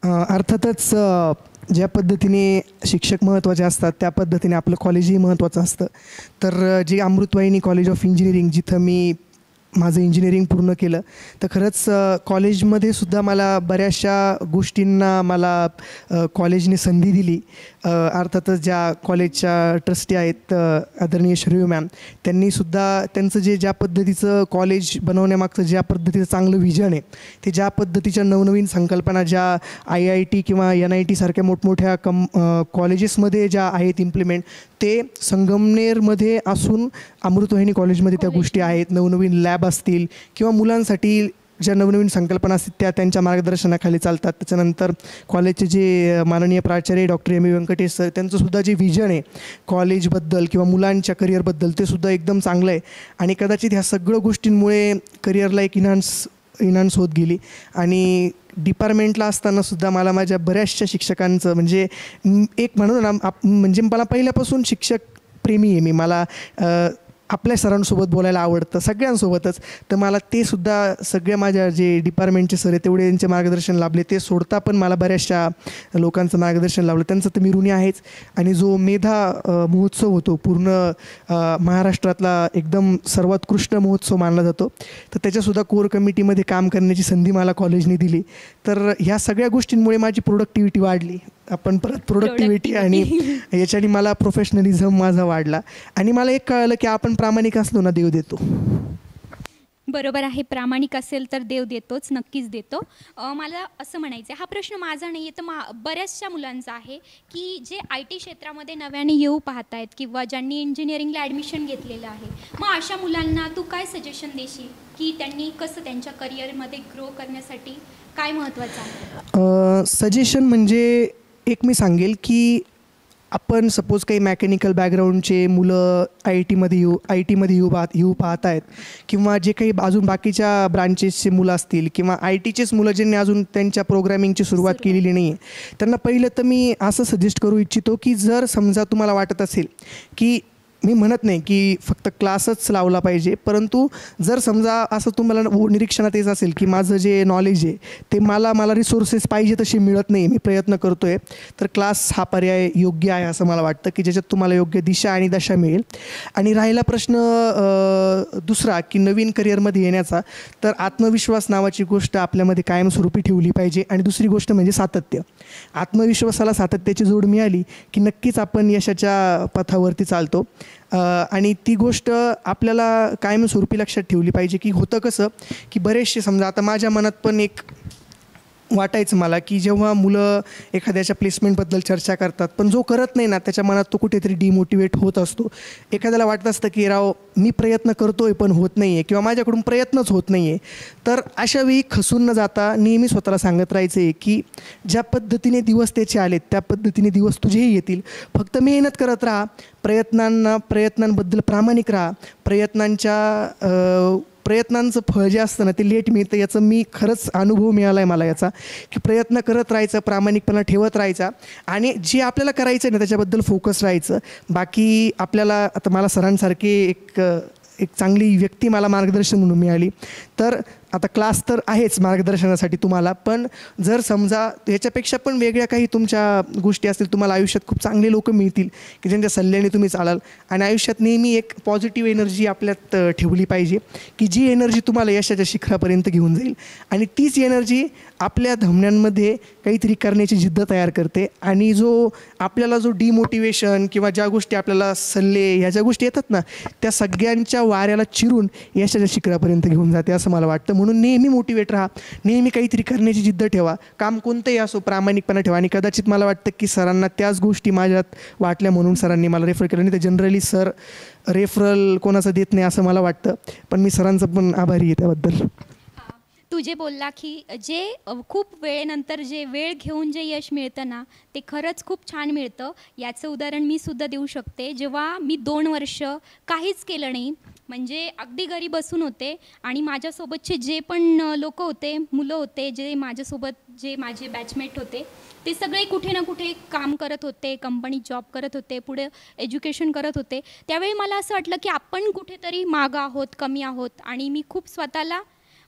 S2: अर्थातच ज्या पद्धतीने शिक्षक महत्त्वाचे असतात त्या पद्धतीने आपलं कॉलेजही महत्त्वाचं असतं. तर जे अमृतवाहिनी कॉलेज ऑफ इंजिनिअरिंग जिथं मी माझं इंजिनिअरिंग पूर्ण केलं, तर खरंच कॉलेजमध्ये सुद्धा मला बऱ्याचशा गोष्टींना मला कॉलेजने संधी दिली. अर्थातच ज्या कॉलेजच्या ट्रस्टी आहेत आदरणीय श्रेयू मॅम, त्यांनीसुद्धा त्यांचं ज्या पद्धतीचं कॉलेज बनवण्यामागचं ज्या पद्धतीचं चांगलं विजन आहे, ते ज्या पद्धतीच्या नवनवीन संकल्पना ज्या IIT किंवा NIT सारख्या मोठमोठ्या कॉलेजेसमध्ये ज्या आहेत इम्प्लिमेंट, ते संगमनेरमध्ये असून अमृतवाहिनी कॉलेजमध्ये त्या गोष्टी आहेत. नवनवीन लॅब असतील किंवा मुलांसाठी ज्या नवनवीन संकल्पना असतील त्या त्यांच्या मार्गदर्शनाखाली चालतात. त्याच्यानंतर कॉलेजचे जे माननीय प्राचार्य डॉक्टर M. व्यंकटेश सर, त्यांचंसुद्धा जे विजन आहे कॉलेजबद्दल किंवा मुलांच्या करिअरबद्दल ते सुद्धा एकदम चांगलं आहे. आणि कदाचित ह्या सगळ्या गोष्टींमुळे करिअरला एक इन्हान्स होत गेली. आणि डिपार्टमेंटला असतानासुद्धा मला माझ्या बऱ्याचशा शिक्षकांचं म्हणजे एक म्हणून ना म्हणजे मला पहिल्यापासून शिक्षक प्रेमी आहे मी. मला आपल्या सरांसोबत बोलायला आवडतं, सगळ्यांसोबतच. तर मला ते सुद्धा सगळ्या माझ्या जे डिपार्टमेंटचे सर आहे तेवढे त्यांचे मार्गदर्शन लाभले. ते सोडता पण मला बऱ्याचशा लोकांचं मार्गदर्शन लाभलं, त्यांचं तर मी ऋणी आहेच. आणि जो मेधा महोत्सव होतो पूर्ण महाराष्ट्रातला एकदम सर्वोत्कृष्ट महोत्सव मानला जातो, तर त्याच्यासुद्धा कोर कमिटीमध्ये काम करण्याची संधी मला कॉलेजने दिली. तर ह्या सगळ्या गोष्टींमुळे माझी प्रोडक्टिव्हिटी वाढली. आपण परत प्रोडक्टिव्हिटी आणि याच्याने मला प्रोफेशनलिझम माझा वाढला. आणि मला एक कळलं की आपण प्रामाणिक असलो ना, देव देतो.
S1: बरोबर आहे, प्रामाणिक असेल तर देव देतोच, नक्कीच देतो. मला असं म्हणायचं आहे, हा प्रश्न माझा नाही आहे तर बऱ्याचशा मुलांचा आहे की जे IT क्षेत्रामध्ये नव्याने येऊ पाहत आहेत किंवा ज्यांनी इंजिनिअरिंगला ॲडमिशन घेतलेलं आहे, मग अशा मुलांना तू काय सजेशन देशील की त्यांनी कसं त्यांच्या करिअरमध्ये ग्रो करण्यासाठी काय महत्त्वाचं आहे?
S2: सजेशन म्हणजे एक मी सांगेल की आपण सपोज काही मेकॅनिकल बॅकग्राऊंडचे मुलं I टीमध्ये येऊ पाहत आहेत किंवा जे काही अजून बाकीच्या ब्रांचेसचे मुलं असतील किंवा ITचेच मुलं ज्यांनी अजून त्यांच्या प्रोग्रॅमिंगची सुरुवात केलेली नाही आहे, त्यांना पहिलं तर मी असं सजेस्ट करू इच्छितो की जर समजा तुम्हाला वाटत असेल की, मी म्हणत नाही की फक्त क्लासच लावला पाहिजे, परंतु जर समजा असं तुम्हाला निरीक्षणात येत असेल की माझं जे नॉलेज आहे ते मला रिसोर्सेस पाहिजे तसे मिळत नाही, मी प्रयत्न करतो आहे, तर क्लास हा पर्याय योग्य आहे असं मला वाटतं की ज्याच्यात तुम्हाला योग्य दिशा आणि दशा मिळेल. आणि राहिला प्रश्न दुसरा की नवीन करिअरमध्ये येण्याचा, तर आत्मविश्वास नावाची गोष्ट आपल्यामध्ये कायमस्वरूपी ठेवली पाहिजे. आणि दुसरी गोष्ट म्हणजे सातत्य. आत्मविश्वासाला सातत्याची जोड मिळाली की नक्कीच आपण यशाच्या पथावरती चालतो. आणि ती गोष्ट आपल्याला कायमस्वरूपी लक्षात ठेवली पाहिजे की होतं कसं की बरेचसे समजा आता माझ्या मनात पण एक वाटायचं मला की जेव्हा मुलं एखाद्याच्या प्लेसमेंटबद्दल चर्चा करतात पण जो करत नाही ना त्याच्या मनात तो कुठेतरी डिमोटिवेट होत असतो. एखाद्याला वाटत असतं की राव मी प्रयत्न करतोय पण होत नाही आहे किंवा माझ्याकडून प्रयत्नच होत नाही आहे. तर अशा वेळी खचून न जाता नेहमी स्वतःला सांगत राहायचं आहे की ज्या पद्धतीने दिवस त्याचे आलेत त्या पद्धतीने दिवस तुझेही येतील. फक्त मेहनत करत राहा, प्रयत्नांबद्दल प्रामाणिक राहा. प्रयत्नांचं फळ जे असतं ना ते लेट मिळतं, याचं मी खरंच अनुभव मिळाला आहे मला याचा, की प्रयत्न करत राहायचं, प्रामाणिकपणा ठेवत राहायचा आणि जे आपल्याला करायचं आहे ना त्याच्याबद्दल फोकस राहायचं. बाकी आपल्याला आता मला सरांसारखे एक चांगली व्यक्ती मला मार्गदर्शन म्हणून मिळाली, तर तर आता क्लास तर आहेच मार्गदर्शनासाठी तुम्हाला, पण जर समजा ह्याच्यापेक्षा पण वेगळ्या काही तुमच्या गोष्टी असतील, तुम्हाला आयुष्यात खूप चांगले लोक मिळतील की ज्यांच्या सल्ल्याने तुम्ही चालाल. आणि आयुष्यात नेहमी एक पॉझिटिव्ह एनर्जी आपल्यात ठेवली पाहिजे की जी एनर्जी तुम्हाला यशाच्या शिखरापर्यंत घेऊन जाईल. आणि तीच एनर्जी आपल्या धमन्यांमध्ये काहीतरी करण्याची जिद्द तयार करते. आणि आपल्याला जो डिमोटिवेशन किंवा ज्या गोष्टी आपल्याला सल्ले ह्या ज्या गोष्टी येतात ना, त्या सगळ्यांच्या वाऱ्याला चिरून यशाच्या शिखरापर्यंत घेऊन जाते असं मला वाटतं. म्हणून नेहमी मोटिवेट राहा, नेहमी काहीतरी करण्याची जिद्द ठेवा, काम कोणतंही असो प्रामाणिकपणा ठेवा. आणि कदाचित मला वाटतं की सरांना त्याच गोष्टी माझ्यात वाटल्या म्हणून सरांनी मला रेफर केलं. नाही तर जनरली सर रेफरल कोणाचं देत नाही असं मला वाटतं, पण मी सरांचं पण आभारी आहे त्याबद्दल.
S1: तू जे बोलला की जे खूप वेळेनंतर जे वेळ घेऊन जे यश मिळतं ना, ते खरंच खूप छान मिळतं. याचं उदाहरण मी सुद्धा देऊ शकते. जेव्हा मी 2 वर्ष काहीच केलं नाही, म्हणजे अगदी घरी बसून होते आणि माझ्यासोबतचे जे पण लोक होते, मुलं होते, जे माझ्यासोबत जे माझे बॅचमेट होते, ते सगळे कुठे ना कुठे काम करत होते, कंपनीत जॉब करत होते, पुढे एज्युकेशन करत होते. त्यावेळी मला असं वाटलं की आपण कुठेतरी मागं आहोत, कमी आहोत. आणि मी खूप स्वतःला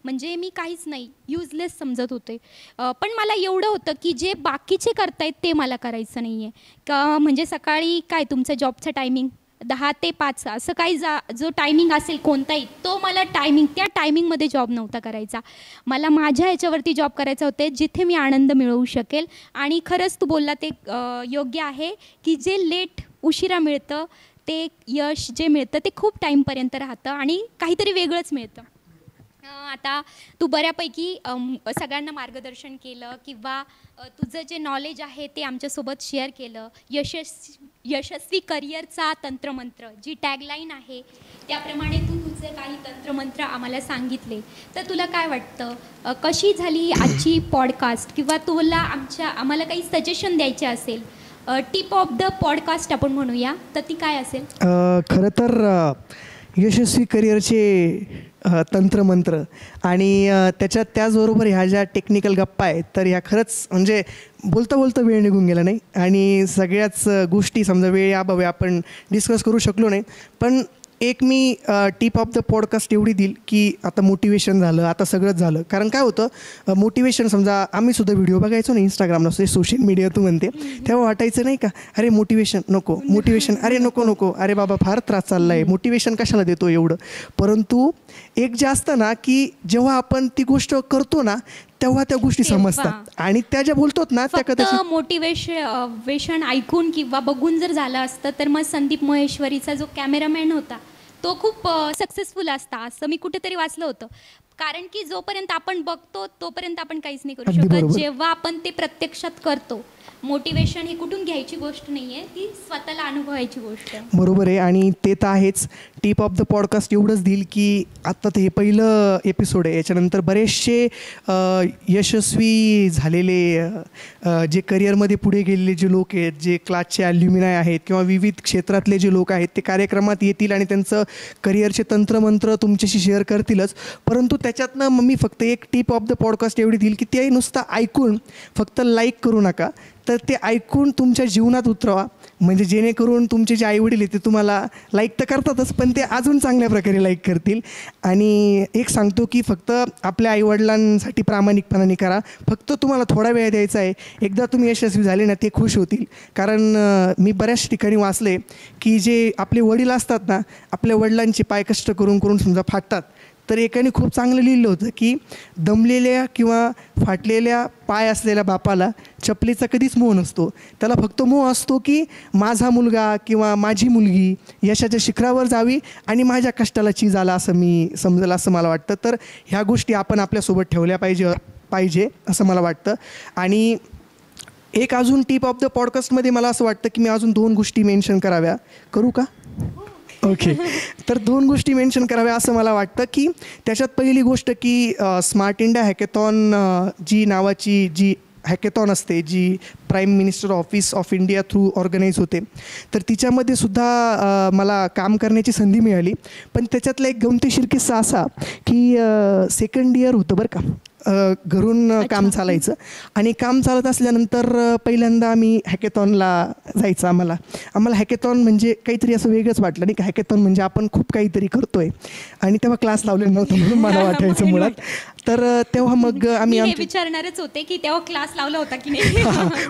S1: म्हणजे मी काहीच नाही, युजलेस समजत होते. पण मला एवढं होतं की जे बाकीचे करतायत ते मला करायचं नाही आहे का. म्हणजे सकाळी काय तुमचं जॉबचं टायमिंग 10 ते 5 असं काही जो टायमिंग असेल कोणताही, तो मला त्या टायमिंगमध्ये जॉब नव्हता करायचा. मला माझ्या ह्याच्यावरती जॉब करायचा होते जिथे मी आनंद मिळवू शकेल. आणि खरंच तू बोलला ते योग्य आहे की जे उशिरा मिळतं ते यश जे मिळतं ते खूप टाईमपर्यंत राहतं आणि काहीतरी वेगळंच मिळतं. आता तू बऱ्यापैकी सगळ्यांना मार्गदर्शन केलं किंवा तुझं जे नॉलेज आहे ते आमच्यासोबत शेअर केलं. यशस्वी करिअरचा तंत्रमंत्र जी टॅगलाईन आहे त्याप्रमाणे तू तुझे काही तंत्रमंत्र आम्हाला सांगितले. तर तुला काय वाटतं, कशी झाली आजची पॉडकास्ट, किंवा तुला आम्हाला काही सजेशन द्यायचे असेल, टिप ऑफ द पॉडकास्ट आपण म्हणूया, तर ती काय असेल?
S2: खरं तर यशस्वी करिअरचे तंत्रमंत्र आणि त्याचबरोबर ह्या ज्या टेक्निकल गप्पा आहेत, तर ह्या खरंच म्हणजे बोलता बोलता वेळ निघून गेला नाही आणि सगळ्याच गोष्टी समजा वेळेअभावी आपण डिस्कस करू शकलो नाही. पण एक मी टिप ऑफ द पॉडकास्ट एवढी देईल की आता मोटिवेशन झालं, आता सगळंच झालं. कारण काय होतं, मोटिवेशन समजा आम्ही सुद्धा व्हिडिओ बघायचो ना इंस्टाग्रामला, सोशल मीडिया तू म्हणते, तेव्हा वाटायचं नाही का, अरे मोटिवेशन नको, मोटिवेशन अरे नको, अरे बाबा फार त्रास चालला आहे, मोटिवेशन कशाला देतो एवढं. परंतु एक जे असतं ना की जेव्हा आपण ती गोष्ट करतो ना तेव्हा त्या गोष्टी समजतात आणि त्या ज्या बोलतात ना त्या कदाचित
S1: मोटिवेशन ऐकून किंवा बघून जर झालं असतं तर मग संदीप महेश्वरीचा जो कॅमेरामॅन होता तो खूप सक्सेसफुल असता असं मी कुठेतरी वाचलं होतं. कारण की जोपर्यंत आपण बघतो तोपर्यंत आपण काहीच नाही करू शकत. जेव्हा आपण ते प्रत्यक्षात करतो, मोटिवेशन ही कुठून घ्यायची गोष्ट नाही आहे, ती स्वतःला अनुभवायची गोष्ट आहे.
S2: बरोबर आहे. आणि ते तर आहेच. टिप ऑफ द पॉडकास्ट एवढंच देईल की आत्ता तर हे पहिलं एपिसोड आहे, याच्यानंतर बरेचसे यशस्वी झालेले जे करिअरमध्ये पुढे गेलेले जे लोक आहेत, जे क्लासचे ॲल्युमिनाय आहेत किंवा विविध क्षेत्रातले जे लोक आहेत ते कार्यक्रमात येतील आणि त्यांचं करिअरचे तंत्रमंत्र तुमच्याशी शेअर करतीलच. परंतु त्याच्यातनं मग मी फक्त एक टिप ऑफ द पॉडकास्ट एवढी देईल की ते नुसतं ऐकून फक्त लाईक करू नका, तर ते ऐकून तुमच्या जीवनात उतरवा. म्हणजे जेणेकरून तुमचे जे आईवडील आहेत ते तुम्हाला लाईक तर करतातच, पण ते अजून चांगल्या प्रकारे लाईक करतील. आणि एक सांगतो की फक्त आपल्या आईवडिलांसाठी प्रामाणिकपणाने करा. फक्त तुम्हाला थोडा वेळ द्यायचा आहे. एकदा तुम्ही यशस्वी झाले ना ते खुश होतील. कारण मी बऱ्याच ठिकाणी वाचले की जे आपले वडील असतात ना, आपल्या वडिलांचे पाय कष्ट करून करून समजा फाटतात, तर एकाने खूप चांगलं लिहिलं होतं की दमलेल्या किंवा फाटलेल्या पाय असलेल्या बापाला चपलीचा कधीच मोह नसतो. त्याला फक्त मोह असतो की माझा मुलगा किंवा माझी मुलगी यशाच्या शिखरावर जावी आणि माझ्या कष्टाला चीज आला असं मी समजेल असं मला वाटतं. तर ह्या गोष्टी आपण आपल्यासोबत ठेवल्या पाहिजे असं मला वाटतं. आणि एक अजून टिप ऑफ द पॉडकास्टमध्ये मला असं वाटतं की मी अजून 2 गोष्टी मेन्शन कराव्या. करू का? ओके. तर 2 गोष्टी मेन्शन कराव्या असं मला वाटतं की त्याच्यात पहिली गोष्ट की स्मार्ट इंडिया हॅकेथॉन जी नावाची जी हॅकेथॉन असते, जी prime minister office of India through organise होते, तर तिच्यामध्ये सुद्धा मला काम करण्याची संधी मिळाली. पण त्याच्यातला एक गमतीशीर किस्सा असा की सेकंड इयर होतं बरं का, घरून काम चालायचं. आणि काम चालत असल्यानंतर पहिल्यांदा आम्ही हॅकेथॉनला जायचं. आम्हाला हॅकेथॉन म्हणजे काहीतरी असं वेगळंच वाटलं नाही का, हॅकेथॉन म्हणजे आपण खूप काहीतरी करतोय. आणि तेव्हा क्लास लावलेला नव्हतं म्हणून मला वाटायचं मुळात. तर तेव्हा मग आम्ही
S1: विचारणारच होते की तेव्हा क्लास लावला होता की नाही.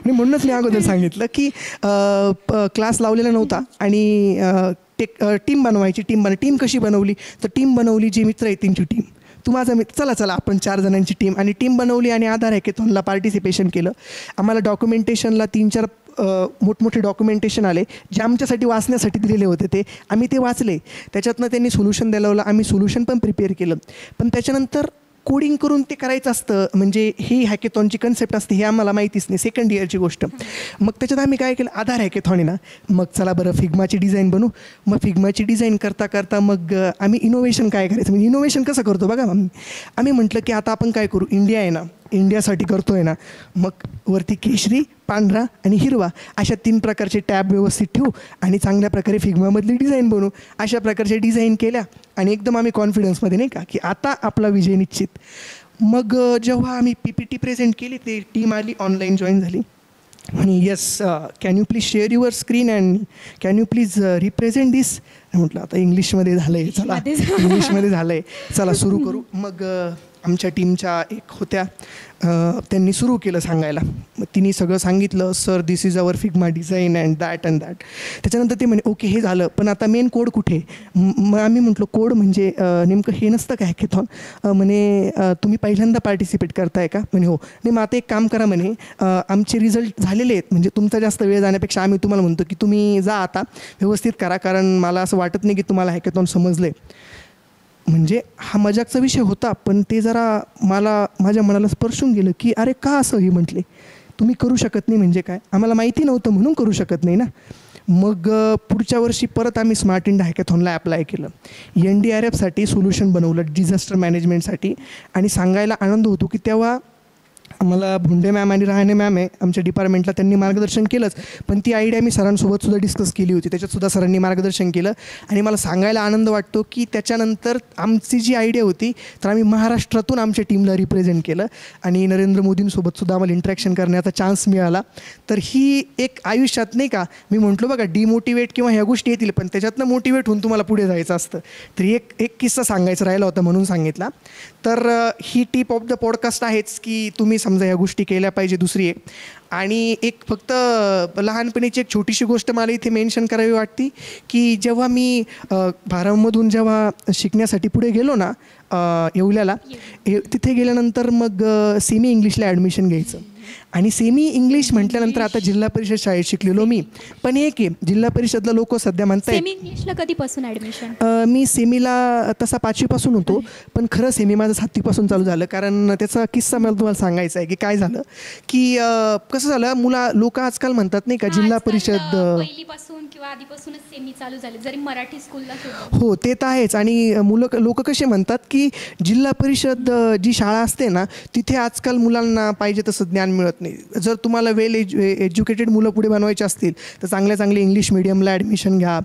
S2: म्हणूनच मी अगोदर सांगितलं की क्लास लावलेला नव्हता. आणि टीम कशी बनवली, तर टीम बनवली जी मित्र आहेत त्यांची टीम. तू माझा मित्र, चला आपण 4 जणांची टीम. आणि टीम बनवली आणि आधार हॅकेथॉनला पार्टिसिपेशन केलं. आम्हाला डॉक्युमेंटेशनला 3-4 मोठमोठे डॉक्युमेंटेशन आले जे आमच्यासाठी वाचण्यासाठी दिलेले होते. ते आम्ही वाचले. त्याच्यातनं त्यांनी सोल्युशन द्यायला लावलं. आम्ही सोल्युशन पण प्रिपेअर केलं. पण त्याच्यानंतर कोडिंग करून ते करायचं असतं, म्हणजे ही हॅकेथॉनची कन्सेप्ट असते हे आम्हाला माहितीच नाही. सेकंड इयरची गोष्ट. मग त्याच्यात आम्ही काय केलं, आधार हॅकेथॉन आहे ना, मग चला बरं फिग्माची डिझाईन बनवू. मग फिग्माची डिझाईन करता मग आम्ही इनोव्हेशन काय करायचं, म्हणजे इनोव्हेशन कसं करतो बघा. आम्ही म्हटलं की आता आपण काय करू, इंडिया आहे ना, इंडियासाठी करतोय ना, मग वरती केशरी, पांढरा आणि हिरवा अशा 3 प्रकारचे टॅब व्यवस्थित ठेवू आणि चांगल्या प्रकारे फिग्मामधली डिझाईन बनवू. अशा प्रकारचे डिझाईन केल्या आणि एकदम आम्ही कॉन्फिडन्समध्ये नाही का की आता आपला विजय निश्चित. मग जेव्हा आम्ही PPT प्रेझेंट केली ते टीम आली, ऑनलाईन जॉईन झाली. आणि yes, can you please share your screen and can you please represent this. म्हटलं आता इंग्लिशमध्ये झालं आहे, चला इंग्लिशमध्ये झालं आहे, चला सुरू करू. मग आमच्या टीमच्या एक होत्या, त्यांनी सुरू केलं सांगायला. मग तिने सगळं सांगितलं, sir this is our Figma design and that. त्याच्यानंतर ते म्हणे ओके हे झालं, पण आता मेन कोड कुठे. मग आम्ही म्हटलं कोड म्हणजे नेमकं हे नसतं का हॅकेथॉन. म्हणे तुम्ही पहिल्यांदा पार्टिसिपेट करताय का. म्हणे हो. नाही मग आता एक काम करा म्हणे, आमचे रिझल्ट झालेले आहेत, म्हणजे तुमचा जास्त वेळ जाण्यापेक्षा आम्ही तुम्हाला म्हणतो की तुम्ही जा आता व्यवस्थित करा, कारण मला असं वाटत नाही की तुम्हाला हॅकेथॉन समजलं आहे. म्हणजे हा मजाकचा विषय होता, पण ते जरा माझ्या मनाला स्पर्शून गेलं की अरे का असं हे म्हटले, तुम्ही करू शकत नाही म्हणजे काय, आम्हाला माहिती नव्हतं म्हणून करू शकत नाही ना. मग पुढच्या वर्षी परत आम्ही स्मार्ट इंडिया हॅकेथॉनला अप्लाय केलं. NDRFसाठी सोल्युशन बनवलं, डिझास्टर मॅनेजमेंटसाठी. आणि सांगायला आनंद होतो की तेव्हा आम्हाला भुंडे मॅम आणि राहणे मॅम आहे आमच्या डिपार्टमेंटला, त्यांनी मार्गदर्शन केलंच, पण ती आयडिया मी सरांसोबत सुद्धा डिस्कस केली होती, त्याच्यातसुद्धा सरांनी मार्गदर्शन केलं. आणि मला सांगायला आनंद वाटतो की त्याच्यानंतर आमची जी आयडिया होती तर आम्ही महाराष्ट्रातून आमच्या टीमला रिप्रेझेंट केलं आणि नरेंद्र मोदींसोबतसुद्धा आम्हाला इंटरॅक्शन करण्याचा चान्स मिळाला. तर ही एक आयुष्यात नाही का, मी म्हटलो बघा डिमोटिवेट किंवा ह्या गोष्टी येतील, पण त्याच्यातनं मोटिवेट होऊन तुम्हाला पुढे जायचं असतं. तर एक किस्सा सांगायचा राहिला होता म्हणून सांगितला. तर ही टिप ऑफ द पॉडकास्ट आहेच की तुम्ही समजा ह्या गोष्टी केल्या पाहिजे. दुसरी एक आणि एक फक्त लहानपणीची एक छोटीशी गोष्ट मला इथे मेन्शन करावी वाटते की जेव्हा मी भारममधून जेव्हा शिकण्यासाठी पुढे गेलो ना येवल्याला, तिथे गेल्यानंतर मग सेमी इंग्लिशला ॲडमिशन घ्यायचं. आणि सेमी इंग्लिश म्हटल्यानंतर आता जिल्हा परिषद शाळेत शिकलेलो मी, पण एक आहे जिल्हा परिषदला लोक सध्या म्हणतात.
S1: सेमी इंग्लिशला कधीपासून ॲडमिशन.
S2: मी सेमीला तसा 5वीपासून होतो, पण खरं सेमी माझं 7वीपासून चालू झालं. कारण त्याचा किस्सा मला तुम्हाला सांगायचा आहे की काय झालं की कसं झालं, लोक आजकाल म्हणतात नाही का जिल्हा परिषद
S1: पहिलीपासून किंवा आधीपासूनच सेमी चालू झाले जरी मराठी स्कूलला.
S2: हो ते तर आहेच. आणि लोक कसे म्हणतात की जिल्हा परिषद जी शाळा असते ना तिथे आजकाल मुलांना पाहिजे तसं ज्ञान मिळत नाही. जर तुम्हाला वेल एज्युकेटेड मुलं पुढे बनवायचे असतील तर चांगल्या इंग्लिश मिडियमला ॲडमिशन घ्या.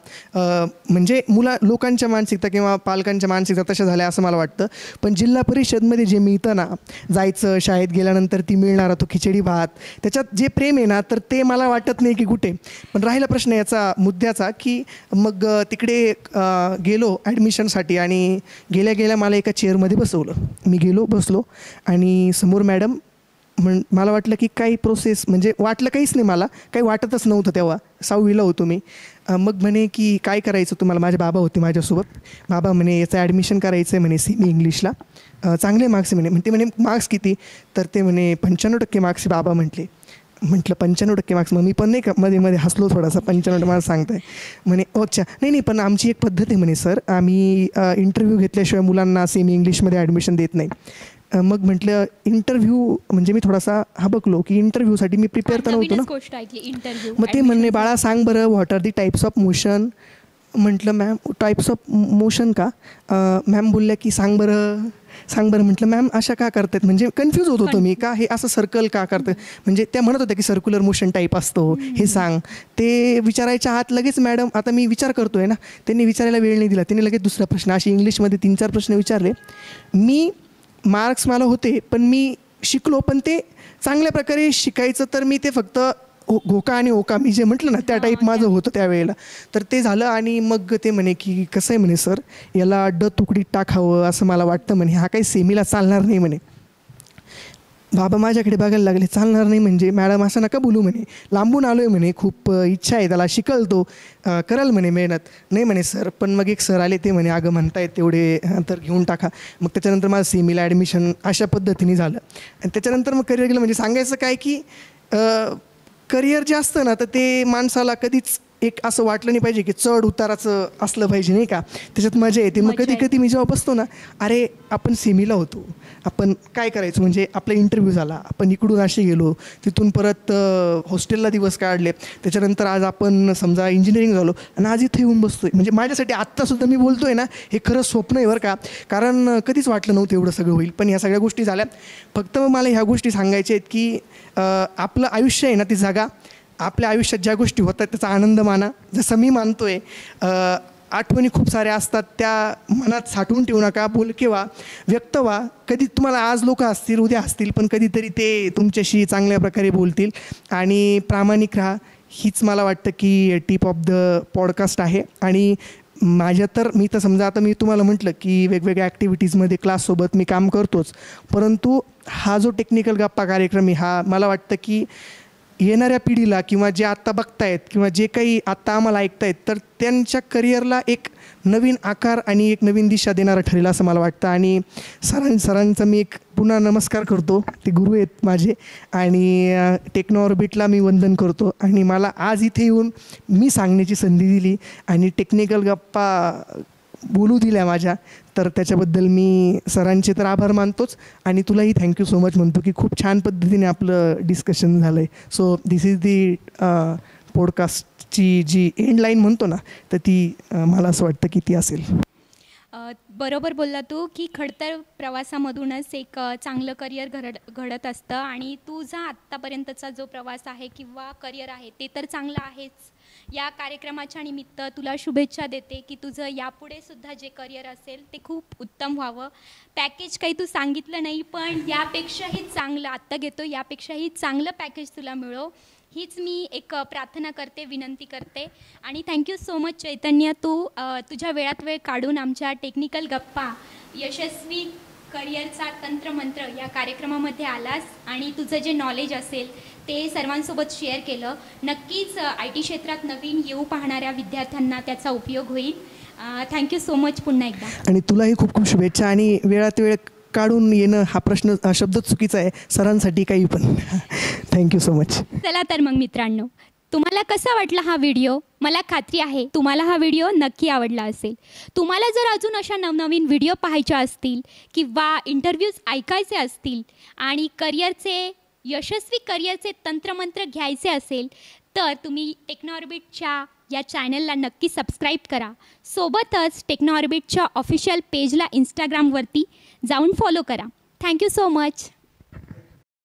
S2: म्हणजे लोकांच्या मानसिकता किंवा पालकांच्या मानसिकता तशा झाल्या असं मला वाटतं. पण जिल्हा परिषदमध्ये जे मिळतं ना, जायचं शाळेत गेल्यानंतर ती मिळणारा तो खिचडी भात, त्याच्यात जे प्रेम आहे ना तर ते मला वाटत नाही की कुठे. पण राहिला प्रश्न याचा मुद्द्याचा की मग तिकडे गेलो ॲडमिशनसाठी आणि गेल्या मला एका चेअरमध्ये बसवलं. मी गेलो बसलो आणि समोर मॅडम मला वाटलं की काही प्रोसेस, म्हणजे वाटलं काहीच नाही, मला काही वाटतच नव्हतं तेव्हा, 6वीला होतो मी. मग म्हणे की काय करायचं तुम्हाला, माझे बाबा होते माझ्यासोबत. बाबा म्हणे याचं ॲडमिशन करायचं आहे म्हणे सेमी इंग्लिशला, चांगले मार्क्स म्हणे मार्क्स किती, तर ते म्हणे 95% मार्क्स बाबा म्हटले. म्हटलं 95% मार्क्स. मग मी पण नाही का मध्ये हसलो थोडासा, 95 मार्क्स सांगताय म्हणे. अच्छा नाही पण आमची एक पद्धत आहे म्हणे सर, आम्ही इंटरव्ह्यू घेतल्याशिवाय मुलांना सेमी इंग्लिशमध्ये ॲडमिशन देत नाही. मग म्हटलं इंटरव्ह्यू म्हणजे मी थोडासा हबकलो की इंटरव्ह्यूसाठी मी प्रिपेअर तर नव्हतो ना. मग ते म्हणणे बाळा सांग बरं what are the types of motion. म्हटलं मॅम टाईप्स ऑफ मोशन का. मॅम बोलल्या की सांग बरं. म्हटलं मॅम अशा का करतात, म्हणजे कन्फ्यूज होत होतो मी का हे असं सर्कल का करतं, म्हणजे त्या म्हणत होत्या की सर्क्युलर मोशन टाईप असतो हे सांग. ते विचारायच्या आत लगेच मॅडम, आता मी विचार करतोय ना, त्यांनी विचारायला वेळ नाही दिला, त्यांनी लगेच दुसरा प्रश्न, अशी इंग्लिशमध्ये 3-4 प्रश्न विचारले. मी मार्क्स मला होते, पण मी शिकलो, पण ते चांगल्या प्रकारे शिकायचं तर मी ते फक्त घोका आणि ओका मी जे म्हटलं ना त्या टाईप माझं होतं त्यावेळेला. तर ते झालं आणि मग ते म्हणे की कसं आहे म्हणे सर, याला तुकडीत टाकावं असं मला वाटतं म्हणे, हा काही सेमीला चालणार नाही म्हणे. बाबा माझ्याकडे बघायला लागले, चालणार नाही म्हणजे मॅडम असं नका बोलू म्हणे, लांबून आलो आहे म्हणे, खूप इच्छा आहे त्याला, शिकल तो, कराल म्हणे मेहनत. नाही म्हणे सर, पण मग एक सर आले, ते म्हणे अगं म्हणतायत तेवढे तर घेऊन टाका. मग त्याच्यानंतर माझं सेमीला ॲडमिशन अशा पद्धतीने झालं. आणि त्याच्यानंतर मग करिअर गेलं. म्हणजे सांगायचं काय की करिअर जे असतं ना तर ते माणसाला कधीच एक असं वाटलं नाही पाहिजे की चढ उताराचं असलं पाहिजे, नाही का, त्याच्यात मजा येते. मग कधी कधी मी जेव्हा बसतो ना, अरे आपण सेमीला होतो, आपण काय करायचं, म्हणजे आपला इंटरव्ह्यू झाला, आपण इकडून असे गेलो, तिथून परत हॉस्टेलला दिवस काढले, त्याच्यानंतर आज आपण समजा इंजिनिअरिंग झालो आणि आज इथे येऊन बसतोय. म्हणजे माझ्यासाठी आत्तासुद्धा मी बोलतोय ना, हे खरंच स्वप्न आहे बरं का, कारण कधीच वाटलं नव्हतं एवढं सगळं होईल. पण ह्या सगळ्या गोष्टी झाल्या. फक्त मला ह्या गोष्टी सांगायच्या आहेत की आपलं आयुष्य आहे ना ती जगा, आपल्या आयुष्यात ज्या गोष्टी होतात त्याचा आनंद माना, जसं मी मानतोय. आठवणी खूप साऱ्या असतात, त्या मनात साठवून ठेवू नका, बोलके व्हा, व्यक्त व्हा. कधी तुम्हाला आज लोक असतील, उद्या असतील, पण कधीतरी ते तुमच्याशी चांगल्या प्रकारे बोलतील. आणि प्रामाणिक राहा, हीच मला वाटतं की टिप ऑफ द पॉडकास्ट आहे. आणि माझ्या तर मी तर समजा आता मी तुम्हाला म्हटलं की वेगवेगळ्या ॲक्टिव्हिटीजमध्ये क्लाससोबत मी काम करतोच, परंतु हा जो टेक्निकल गप्पा कार्यक्रम आहे हा मला वाटतं की येणाऱ्या पिढीला किंवा जे आत्ता बघतायत किंवा जे काही आत्ता आम्हाला ऐकतायत तर त्यांच्या करिअरला एक नवीन आकार आणि एक नवीन दिशा देणारा ठरेल असं मला वाटतं. आणि सरांचा मी एक पुन्हा नमस्कार करतो, ते गुरु आहेत माझे. आणि टेक्नो ऑर्बिटला मी वंदन करतो. आणि मला आज इथे येऊन मी सांगण्याची संधी दिली आणि टेक्निकल गप्पा बोलू दिल्या माझ्या, तर त्याच्याबद्दल मी सरांचे तर आभार मानतोच. आणि तुलाही थँक्यू सो मच म्हणतो की खूप छान पद्धतीने आपलं डिस्कशन झालं आहे. सो दिस इज दी पॉडकास्टची जी एंड लाईन म्हणतो ना, तर ती मला असं वाटतं की ती असेल.
S1: बरोबर बोलला तू की खडतर प्रवासामधूनच एक चांगलं करिअर घडत असतं. आणि तुझा आत्तापर्यंतचा जो प्रवास आहे किंवा करिअर आहे ते तर चांगलं आहेच. या कार्यक्रमाच्या निमित्त तुला शुभेच्छा देते की तुझं यापुढे सुद्धा जे करिअर असेल ते खूप उत्तम व्हावं. पॅकेज काही तू सांगितलं नाही, पण यापेक्षाही चांगलं आत्ता घेतो, यापेक्षाही चांगलं पॅकेज तुला मिळो, हीच मी एक प्रार्थना करते, विनंती करते. आणि थँक्यू सो मच चैतन्य, तू तुझ्या वेळात वेळ काढून आमच्या टेक्निकल गप्पा यशस्वी करिअरचा तंत्रमंत्र या कार्यक्रमामध्ये आलास आणि तुझं जे नॉलेज असेल ते सर्वांसोबत शेअर केलं. नक्कीच IT क्षेत्रात नवीन येऊ पाहणाऱ्या विद्यार्थ्यांना त्याचा उपयोग होईल. थँक्यू सो मच पुन्हा एकदा.
S2: आणि तुलाही खूप खूप शुभेच्छा. आणि वेळात वेळ काढून येणं हा प्रश्न शब्दच चुकीचा आहे सरांसाठी काही पण. Thank you so much.
S1: चला तर मग मित्रांनो, तुम्हाला कसा वाटला हा व्हिडिओ? मला खात्री आहे तुम्हाला हा व्हिडिओ नक्की आवडला असेल. तुम्हाला जर अजून अशा नवनवीन व्हिडिओ पाहायच्या असतील किंवा इंटरव्ह्यूज ऐकायचे असतील आणि यशस्वी करिअरचे तंत्रमंत्र घ्यायचे असेल तर तुम्ही टेक्नो ऑर्बिटच्या या चॅनलला नक्की सबस्क्राईब करा. सोबतच टेक्नो ऑर्बिटच्या ऑफिशियल पेजला इंस्टाग्रामवरती जाऊन फॉलो करा. Thank you so much.